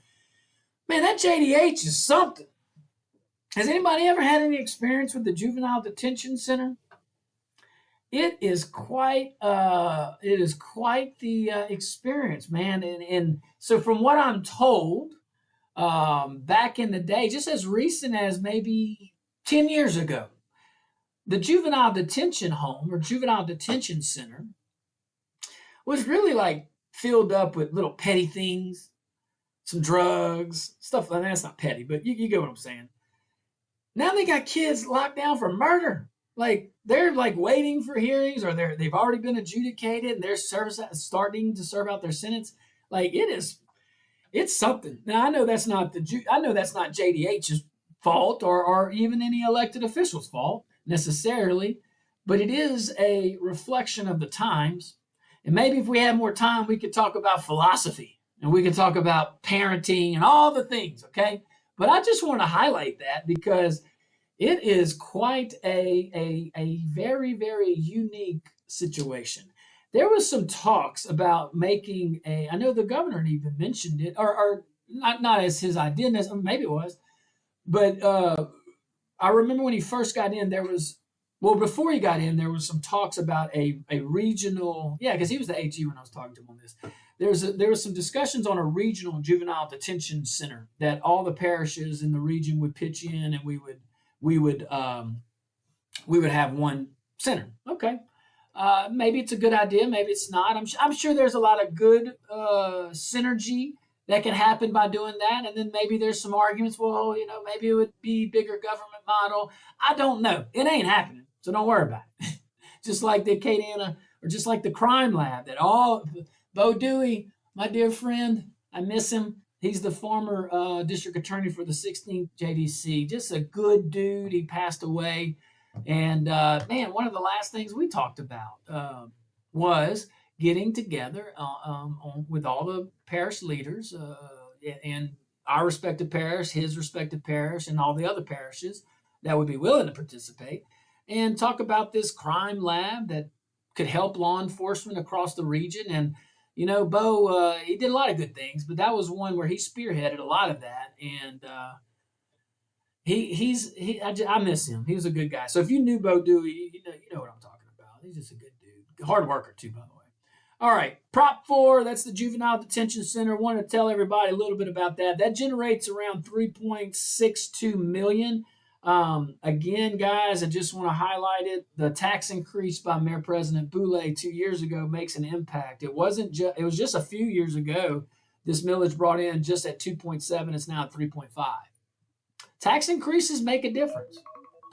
Man, that JDH is something. Has anybody ever had any experience with the Juvenile Detention Center? It is quite the experience, man. And so from what I'm told, back in the day, just as recent as maybe 10 years ago, the Juvenile Detention Home or Juvenile Detention Center was really like filled up with little petty things, some drugs, stuff like that. That's not petty, but you get what I'm saying. Now they got kids locked down for murder. Like they're like waiting for hearings, or they've already been adjudicated and they're starting to serve out their sentence. Like it's something. Now I know that's not JDH's fault or even any elected official's fault necessarily, but it is a reflection of the times. And maybe if we had more time, we could talk about philosophy and we could talk about parenting and all the things, okay? But I just want to highlight that because it is quite a very, very unique situation. There was some talks about making I know the governor even mentioned it, or not as his idea, maybe it was, but I remember when he first got in, before he got in, there was some talks about a regional, because he was the AG when I was talking to him on this. There was some discussions on a regional juvenile detention center that all the parishes in the region would pitch in, and we would have one center. Okay. Maybe it's a good idea, maybe it's not. I'm sure there's a lot of good synergy that can happen by doing that. And then maybe there's some arguments, well, maybe it would be bigger government model. I don't know. It ain't happening. So don't worry about it. Just like the Acadiana, or just like the crime lab that Bo Dewey, my dear friend, I miss him. He's the former district attorney for the 16th JDC. Just a good dude. He passed away. And man, one of the last things we talked about was getting together with all the parish leaders in our respective parish, his respective parish, and all the other parishes that would be willing to participate, and talk about this crime lab that could help law enforcement across the region. And Bo, he did a lot of good things, but that was one where he spearheaded a lot of that. And I miss him. He was a good guy. So if you knew Bo Dewey, you know what I'm talking about. He's just a good dude, hard worker too, by the way. All right, Prop 4, that's the Juvenile Detention Center. Want to tell everybody a little bit about that. That generates around $3.62 million. Again, guys, I just want to highlight it. The tax increase by Mayor President Boulay 2 years ago makes an impact. It was just a few years ago. This millage brought in just at 2.7. It's now at 3.5. Tax increases make a difference.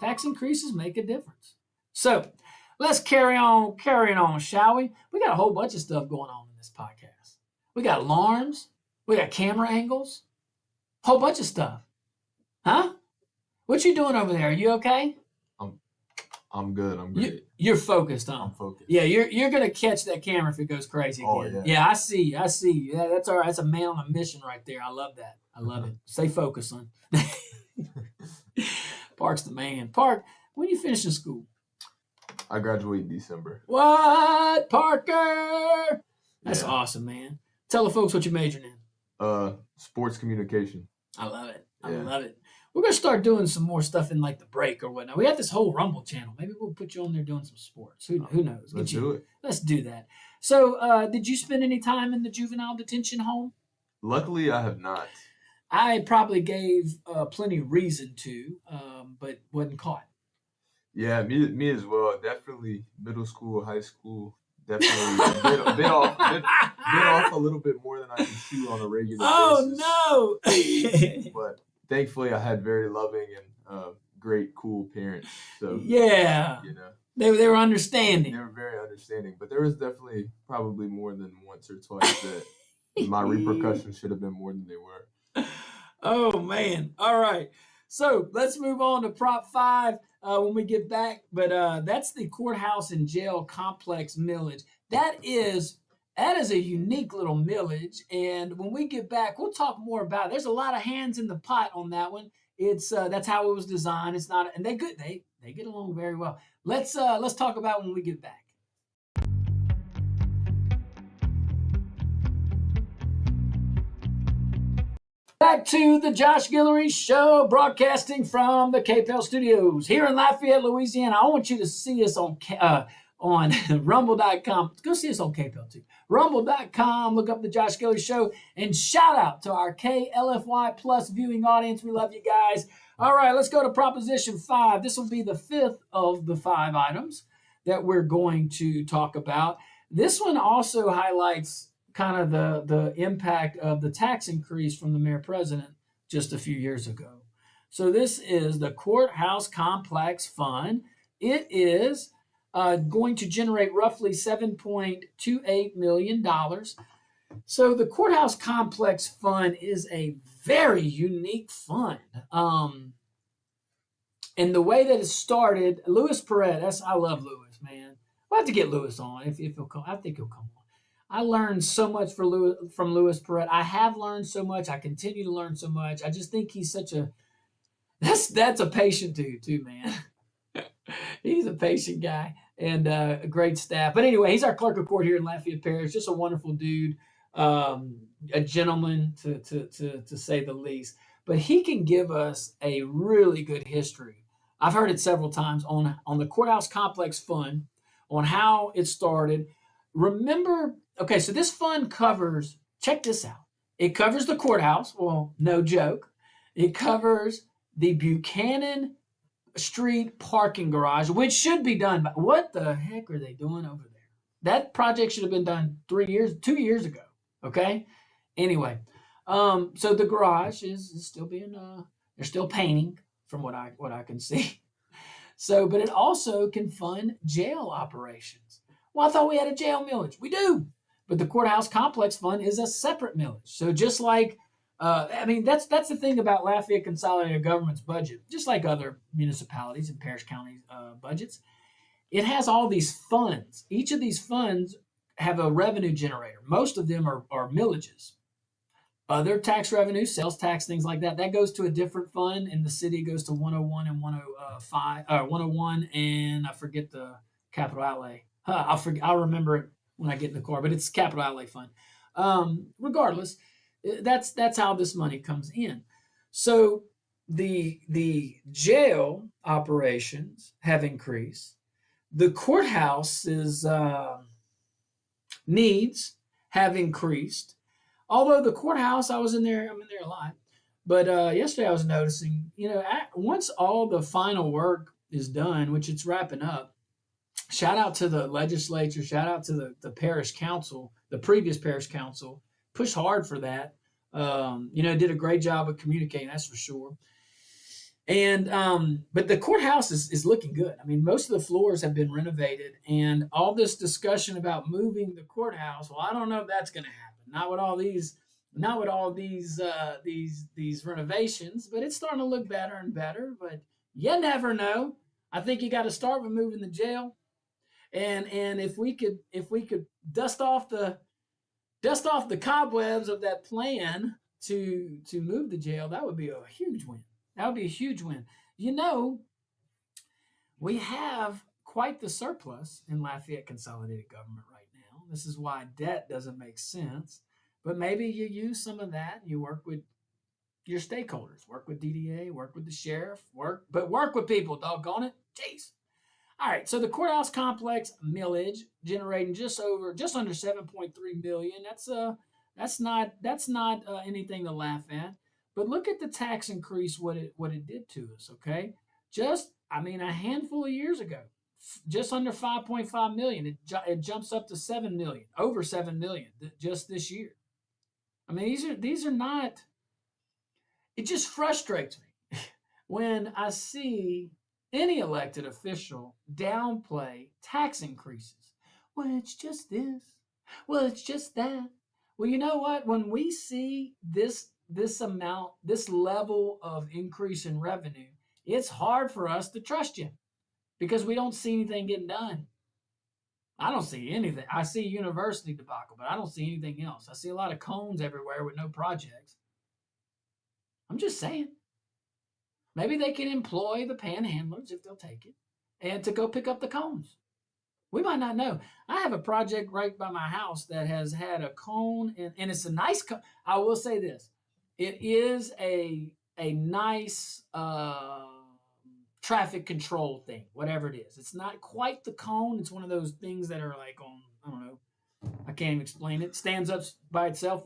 Tax increases make a difference. So let's carry on, shall we? We got a whole bunch of stuff going on in this podcast. We got alarms. We got camera angles. Whole bunch of stuff. Huh? What you doing over there? Are you okay? I'm good. I'm good. You're focused, huh? I'm focused. Yeah, you're gonna catch that camera if it goes crazy again. Oh, yeah. Yeah, I see you. Yeah, that's all right. That's a man on a mission right there. I love that. I love it. Stay focused, son. Park's the man. Park, when you finishing school? I graduate in December. What, Parker? That's Yeah. awesome, man. Tell the folks what you're majoring in. Sports communication. I love it. I Yeah. love it. We're gonna start doing some more stuff in like the break or whatnot. We have this whole Rumble channel. Maybe we'll put you on there doing some sports. Who knows? Let's do it. Let's do that. So, did you spend any time in the juvenile detention home? Luckily, I have not. I probably gave plenty of reason to, but wasn't caught. Yeah, me as well. Definitely middle school, high school. Definitely bit off a little bit more than I can chew on a regular basis. Oh no! But thankfully, I had very loving and great, cool parents. So yeah, they were understanding. They were very understanding. But there was definitely probably more than once or twice that my repercussions should have been more than they were. Oh man! All right, so let's move on to Prop 5 when we get back. But that's the courthouse and jail complex millage. That is a unique little millage, and when we get back, we'll talk more about it. There's a lot of hands in the pot on that one. It's that's how it was designed. It's not, and they get along very well. Let's talk about it when we get back. Back to the Josh Guillory Show, broadcasting from the KPEL Studios here in Lafayette, Louisiana. I want you to see us on rumble.com. Go see us on KPEL too. Rumble.com. Look up the Josh Guillory Show, and shout out to our KLFY Plus viewing audience. We love you guys. All right, let's go to Proposition 5. This will be the fifth of the 5 items that we're going to talk about. This one also highlights kind of the impact of the tax increase from the mayor president just a few years ago. So this is the Courthouse Complex Fund. It is going to generate roughly $7.28 million. So the Courthouse Complex Fund is a very unique fund. And the way that it started, Louis Perret, I love Louis, man. We'll have to get Louis on if he'll come. I think he'll come on. I learned so much from Louis Perret. I have learned so much. I continue to learn so much. I just think he's that's a patient dude too, man. He's a patient guy and a great staff. But anyway, he's our clerk of court here in Lafayette Parish. Just a wonderful dude, a gentleman to say the least. But he can give us a really good history. I've heard it several times on the Courthouse Complex Fund, on how it started. Remember, okay, so this fund covers, check this out. It covers the courthouse. Well, no joke. It covers the Buchanan street parking garage, which should be done. But what the heck are they doing over there? That project should have been done 2 years ago. Okay. Anyway, so the garage is still being they're still painting from what I can see. So, but it also can fund jail operations. Well, I thought we had a jail millage. We do, but the courthouse complex fund is a separate millage. So just like, I mean, that's the thing about Lafayette Consolidated Government's budget, just like other municipalities and parish county budgets. It has all these funds. Each of these funds have a revenue generator. Most of them are millages. Other tax revenue, sales tax, things like that, that goes to a different fund, and the city goes to 101 and 105, 101, and I forget the capital outlay. I'll remember it when I get in the car, but it's capital outlay fund. Regardless, that's how this money comes in. So the jail operations have increased. The courthouse's needs have increased. Although the courthouse, I'm in there a lot. But yesterday I was noticing, once all the final work is done, which it's wrapping up, shout out to the legislature, shout out to the parish council, the previous parish council, pushed hard for that. Did a great job of communicating, that's for sure. And but the courthouse is looking good. I mean, most of the floors have been renovated, and all this discussion about moving the courthouse. Well, I don't know if that's going to happen. Not with all these renovations, but it's starting to look better and better. But you never know. I think you got to start with moving the jail, and if we could dust off the cobwebs of that plan to move the jail, that would be a huge win. That would be a huge win. We have quite the surplus in Lafayette Consolidated Government right now. This is why debt doesn't make sense. But maybe you use some of that. You work with your stakeholders. Work with DDA, work with the sheriff, work with people, doggone it. Jeez. All right, so the courthouse complex millage generating just under 7.3 million. That's not anything to laugh at. But look at the tax increase, what it did to us, okay? A handful of years ago, just under 5.5 million. It jumps up to 7 million, over 7 million just this year. I mean, these are not. It just frustrates me when I see any elected official downplay tax increases. Well, it's just this. Well, it's just that. Well, you know what? When we see this amount, this level of increase in revenue, it's hard for us to trust you because we don't see anything getting done. I don't see anything. I see university debacle, but I don't see anything else. I see a lot of cones everywhere with no projects. I'm just saying. Maybe they can employ the panhandlers if they'll take it and to go pick up the cones. We might not know. I have a project right by my house that has had a cone, and it's a nice cone. I will say this. It is a nice traffic control thing, whatever it is. It's not quite the cone. It's one of those things that are like on, I don't know, I can't even explain it. Stands up by itself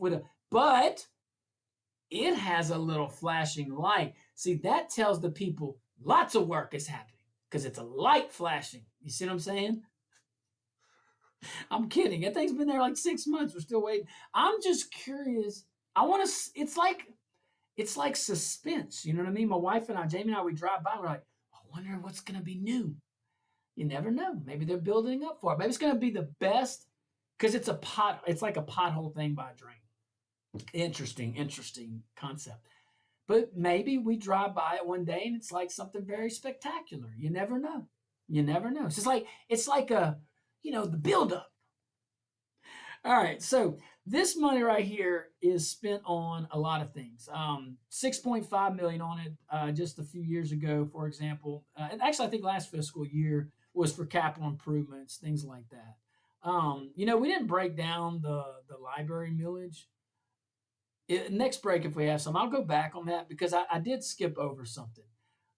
but it has a little flashing light. See, that tells the people lots of work is happening because it's a light flashing. You see what I'm saying? I'm kidding. That thing's been there like 6 months. We're still waiting. I'm just curious. It's like suspense. You know what I mean? My wife and I, Jamie and I, we drive by. We're like, I wonder what's going to be new. You never know. Maybe they're building up for it. Maybe it's going to be the best because it's like a pothole thing by a drain. Interesting concept. But maybe we drive by it one day and it's like something very spectacular. You never know. It's like the buildup. All right, so this money right here is spent on a lot of things. 6.5 million on it just a few years ago, for example. And actually, I think last fiscal year was for capital improvements, things like that. We didn't break down the library millage. Next break, if we have some, I'll go back on that because I did skip over something.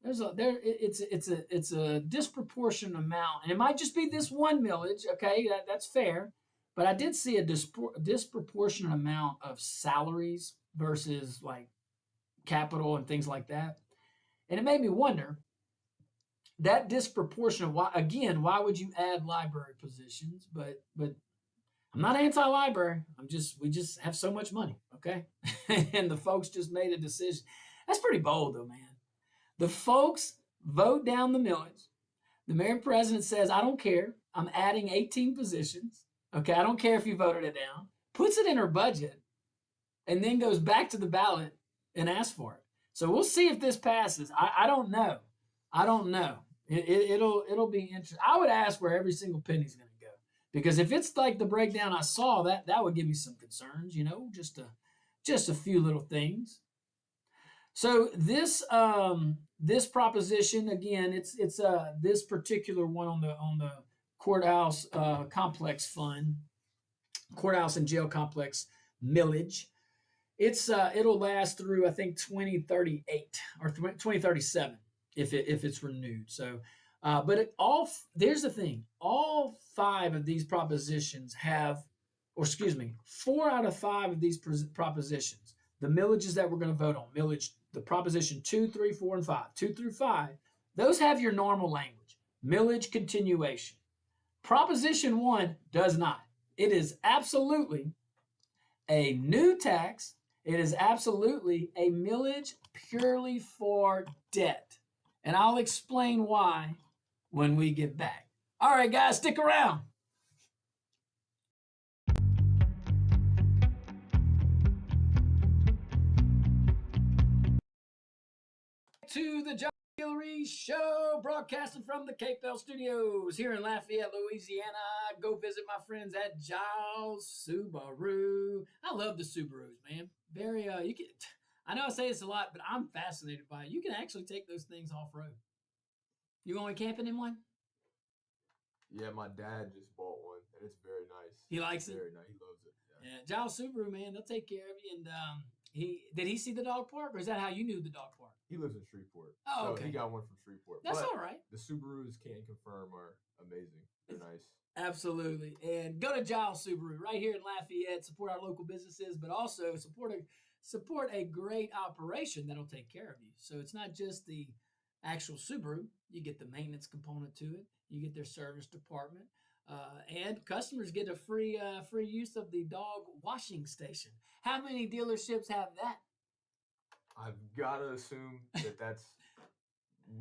It's a disproportionate amount, and it might just be this one millage. Okay, that's fair, but I did see a disproportionate amount of salaries versus like capital and things like that, and it made me wonder. that disproportionate. Why would you add library positions? But I'm not anti-library. We just have so much money, okay? And the folks just made a decision. That's pretty bold though, man. The folks vote down the millage. The mayor and president says, I don't care. I'm adding 18 positions. Okay, I don't care if you voted it down. Puts it in her budget and then goes back to the ballot and asks for it. So we'll see if this passes. I don't know. I don't know. It'll be interesting. I would ask where every single penny's going to go, because if it's like the breakdown I saw, that would give me some concerns. Just a few little things. So this proposition again, it's this particular one on the courthouse complex fund, courthouse and jail complex millage. It'll last through I think 2038 or 2037 if it's renewed. So, but there's the thing: all 5 of these propositions have, or excuse me, 4 out of 5 of these propositions, the millages that we're going to vote on, the proposition 2, 3, 4, and 5, 2 through 5, those have your normal language, millage continuation. Proposition 1 does not. It is absolutely a new tax. It is absolutely a millage purely for debt. And I'll explain why when we get back. All right, guys, stick around. To the Guillory Show, broadcasting from the Cape Bell Studios here in Lafayette, Louisiana. Go visit my friends at Giles Subaru. I love the Subarus, man. Very, I know I say this a lot, but I'm fascinated by it. You can actually take those things off-road. You going camping in one? Yeah, my dad just bought one, and it's very nice. He likes it? Very nice. He loves it. Yeah, Giles Subaru, man, they'll take care of you. And did he see the dog park, or is that how you knew the dog park? He lives in Shreveport. Oh, okay. So he got one from Shreveport. That's but all right. The Subarus, can confirm, are amazing. They're nice. Absolutely. And go to Giles Subaru right here in Lafayette. Support our local businesses, but also support a great operation that'll take care of you. So it's not just the actual Subaru. You get the maintenance component to it. You get their service department. And customers get a free use of the dog washing station. How many dealerships have that? I've got to assume that that's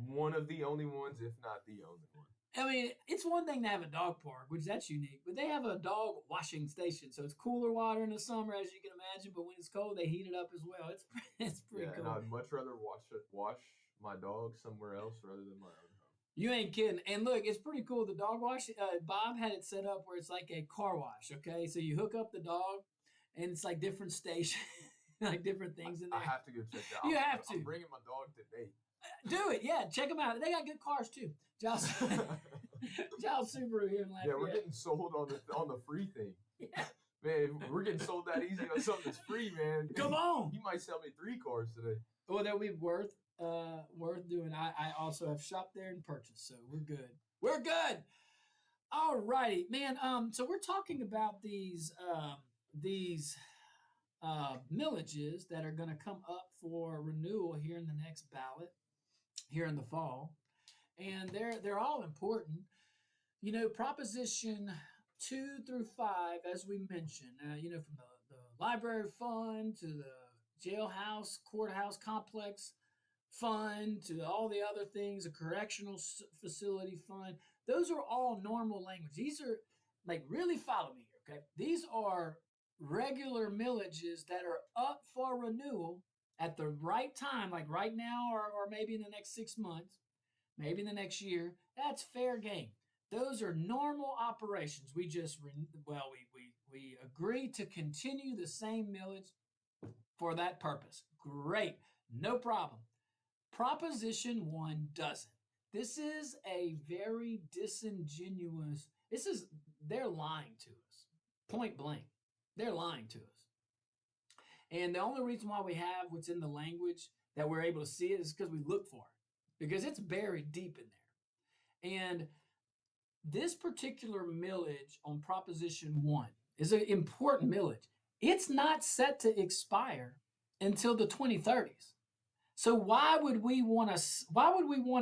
one of the only ones, if not the only one. I mean, it's one thing to have a dog park, which that's unique, but they have a dog washing station. So it's cooler water in the summer, as you can imagine, but when it's cold, they heat it up as well. It's pretty cool. And I'd much rather wash my dog somewhere else rather than my own home. You ain't kidding. And look, it's pretty cool. The dog wash, Bob had it set up where it's like a car wash, okay? So you hook up the dog, and it's like different stations, like different things in there. I have to go check that out. You have to. I'm bringing my dog today. Do it, yeah. Check them out. They got good cars too. Giles Subaru here in Lafayette. Yeah, we're getting sold on the free thing. Yeah. Man, we're getting sold that easy on something that's free, man. Come on. He might sell me 3 cars today. Well, that'll be worth doing. I also have shopped there and purchased, so we're good. We're good. All righty, man. So we're talking about these millages that are going to come up for renewal here in the next ballot here in the fall, and they're all important. You know, Proposition 2 through 5, as we mentioned. From the library fund to the jailhouse, courthouse complex fund to all the other things, a correctional facility fund. Those are all normal language. These are really follow me here, okay? These are regular millages that are up for renewal at the right time, like right now or maybe in the next 6 months, maybe in the next year. That's fair game. Those are normal operations. We just, we agree to continue the same millage for that purpose. Great. No problem. Proposition 1 doesn't. This is a very disingenuous, they're lying to us. Point blank. They're lying to us. And the only reason why we have what's in the language that we're able to see it is because we look for it. Because it's buried deep in there. And this particular millage on Proposition 1 is an important millage. It's not set to expire until the 2030s. So why would we want to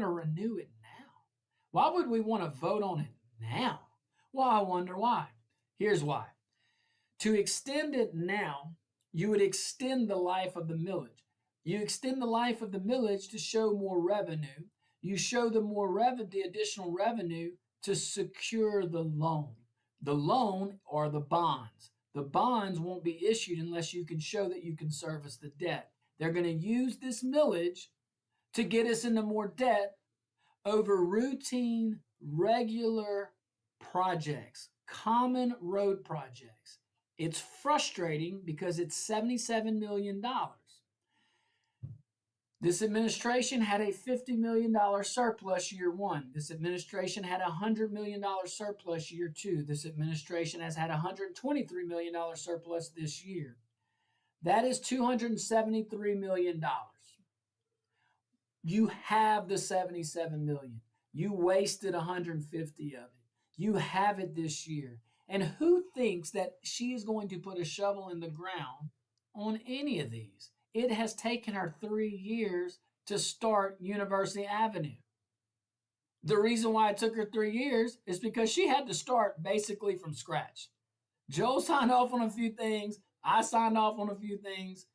renew it now? Why would we want to vote on it now? Well, I wonder why. Here's why. To extend it now, you would extend the life of the millage. You extend the life of the millage to show more revenue. You show the the additional revenue to secure the loan. The loan are the bonds. The bonds won't be issued unless you can show that you can service the debt. They're going to use this millage to get us into more debt over routine, regular projects, common road projects. It's frustrating because it's $77 million. This administration had a $50 million surplus year one. This administration had a $100 million surplus year two. This administration has had a $123 million surplus this year. That is $273 million. You have the $77 million. You wasted $150 of it. You have it this year. And who thinks that she is going to put a shovel in the ground on any of these? It has taken her 3 years to start University Avenue. The reason why it took her 3 years is because she had to start basically from scratch. Joe signed off on a few things. I signed off on a few things.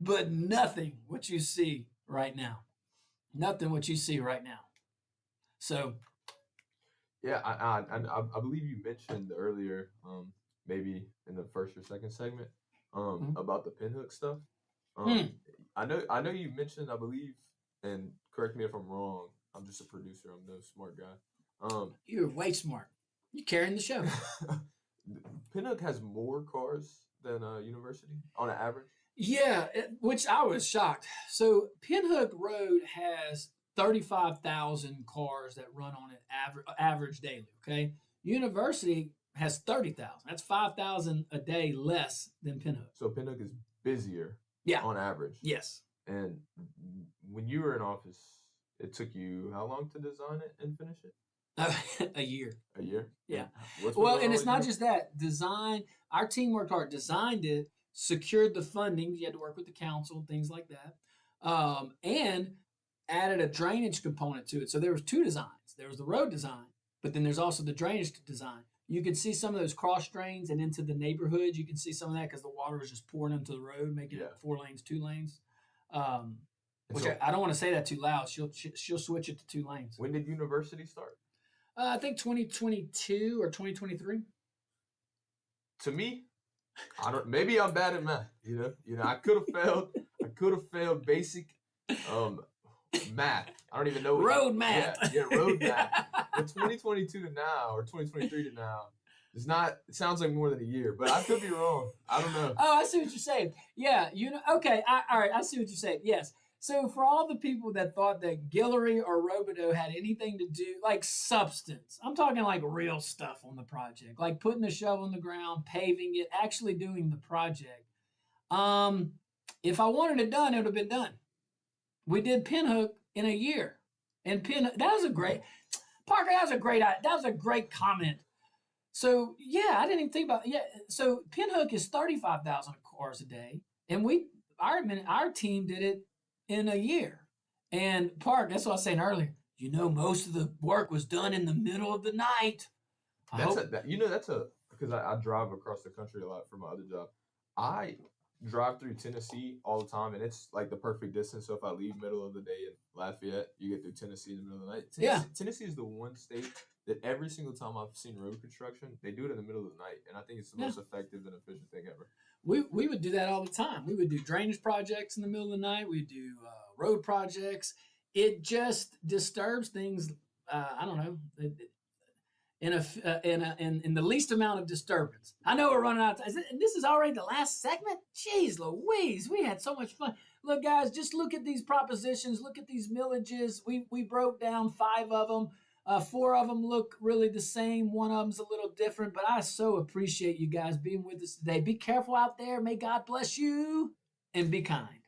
But nothing what you see right now. Nothing what you see right now. So... Yeah, I believe you mentioned earlier, maybe in the first or second segment, about the pinhook stuff. I know you mentioned, I believe, and correct me if I'm wrong. I'm just a producer. I'm no smart guy. You're way smart. You're carrying the show. Pinhook has more cars than University on an average. Yeah, which I was shocked. So Pinhook Road has 35,000 cars that run on it average daily. Okay, University has 30,000. That's 5,000 a day less than Pinhook. So Pinhook is busier. Yeah. On average. Yes. And when you were in office, it took you how long to design it and finish it? A year. A year? Yeah. Well, and it's not just that. Design, our team worked hard, designed it, secured the funding. You had to work with the council, things like that. And added a drainage component to it. So there was two designs. There was the road design, but then there's also the drainage design. You can see some of those cross drains and into the neighborhoods. You can see some of that because the water was just pouring into the road, making it 4 lanes, 2 lanes. Which I don't want to say that too loud. She'll switch it to 2 lanes. When did University start? I think 2022 or 2023. To me, maybe I'm bad at math. You know, I could have failed basic math. I don't even know road math. Yeah, road math. But 2022 to now, or 2023 to now, it sounds like more than a year, but I could be wrong. I don't know. Oh, I see what you're saying. Yeah, okay. All right, I see what you're saying. Yes. So for all the people that thought that Guillory or Robidoux had anything to do, like substance, I'm talking like real stuff on the project, like putting a shovel in the ground, paving it, actually doing the project. If I wanted it done, it would have been done. We did Pinhook in a year. And Pinhook, that was a great comment. So, yeah, I didn't even think about it. Yeah, so Pinhook is 35,000 cars a day. And our team did it in a year. And Park, that's what I was saying earlier. Most of the work was done in the middle of the night. Because I drive across the country a lot for my other job. I drive through Tennessee all the time, and it's like the perfect distance. So if I leave middle of the day in Lafayette, you get through Tennessee in the middle of the night. Tennessee is the one state that every single time I've seen road construction, they do it in the middle of the night, and I think it's the most effective and efficient thing ever. We would do that all the time. We would do drainage projects in the middle of the night. We'd do road projects. It just disturbs things. I don't know. In the least amount of disturbance. I know we're running out of time. This is already the last segment? Jeez Louise, we had so much fun. Look, guys, just look at these propositions. Look at these millages. We broke down 5 of them. 4 of them look really the same. 1 of them's a little different, but I so appreciate you guys being with us today. Be careful out there. May God bless you, and be kind.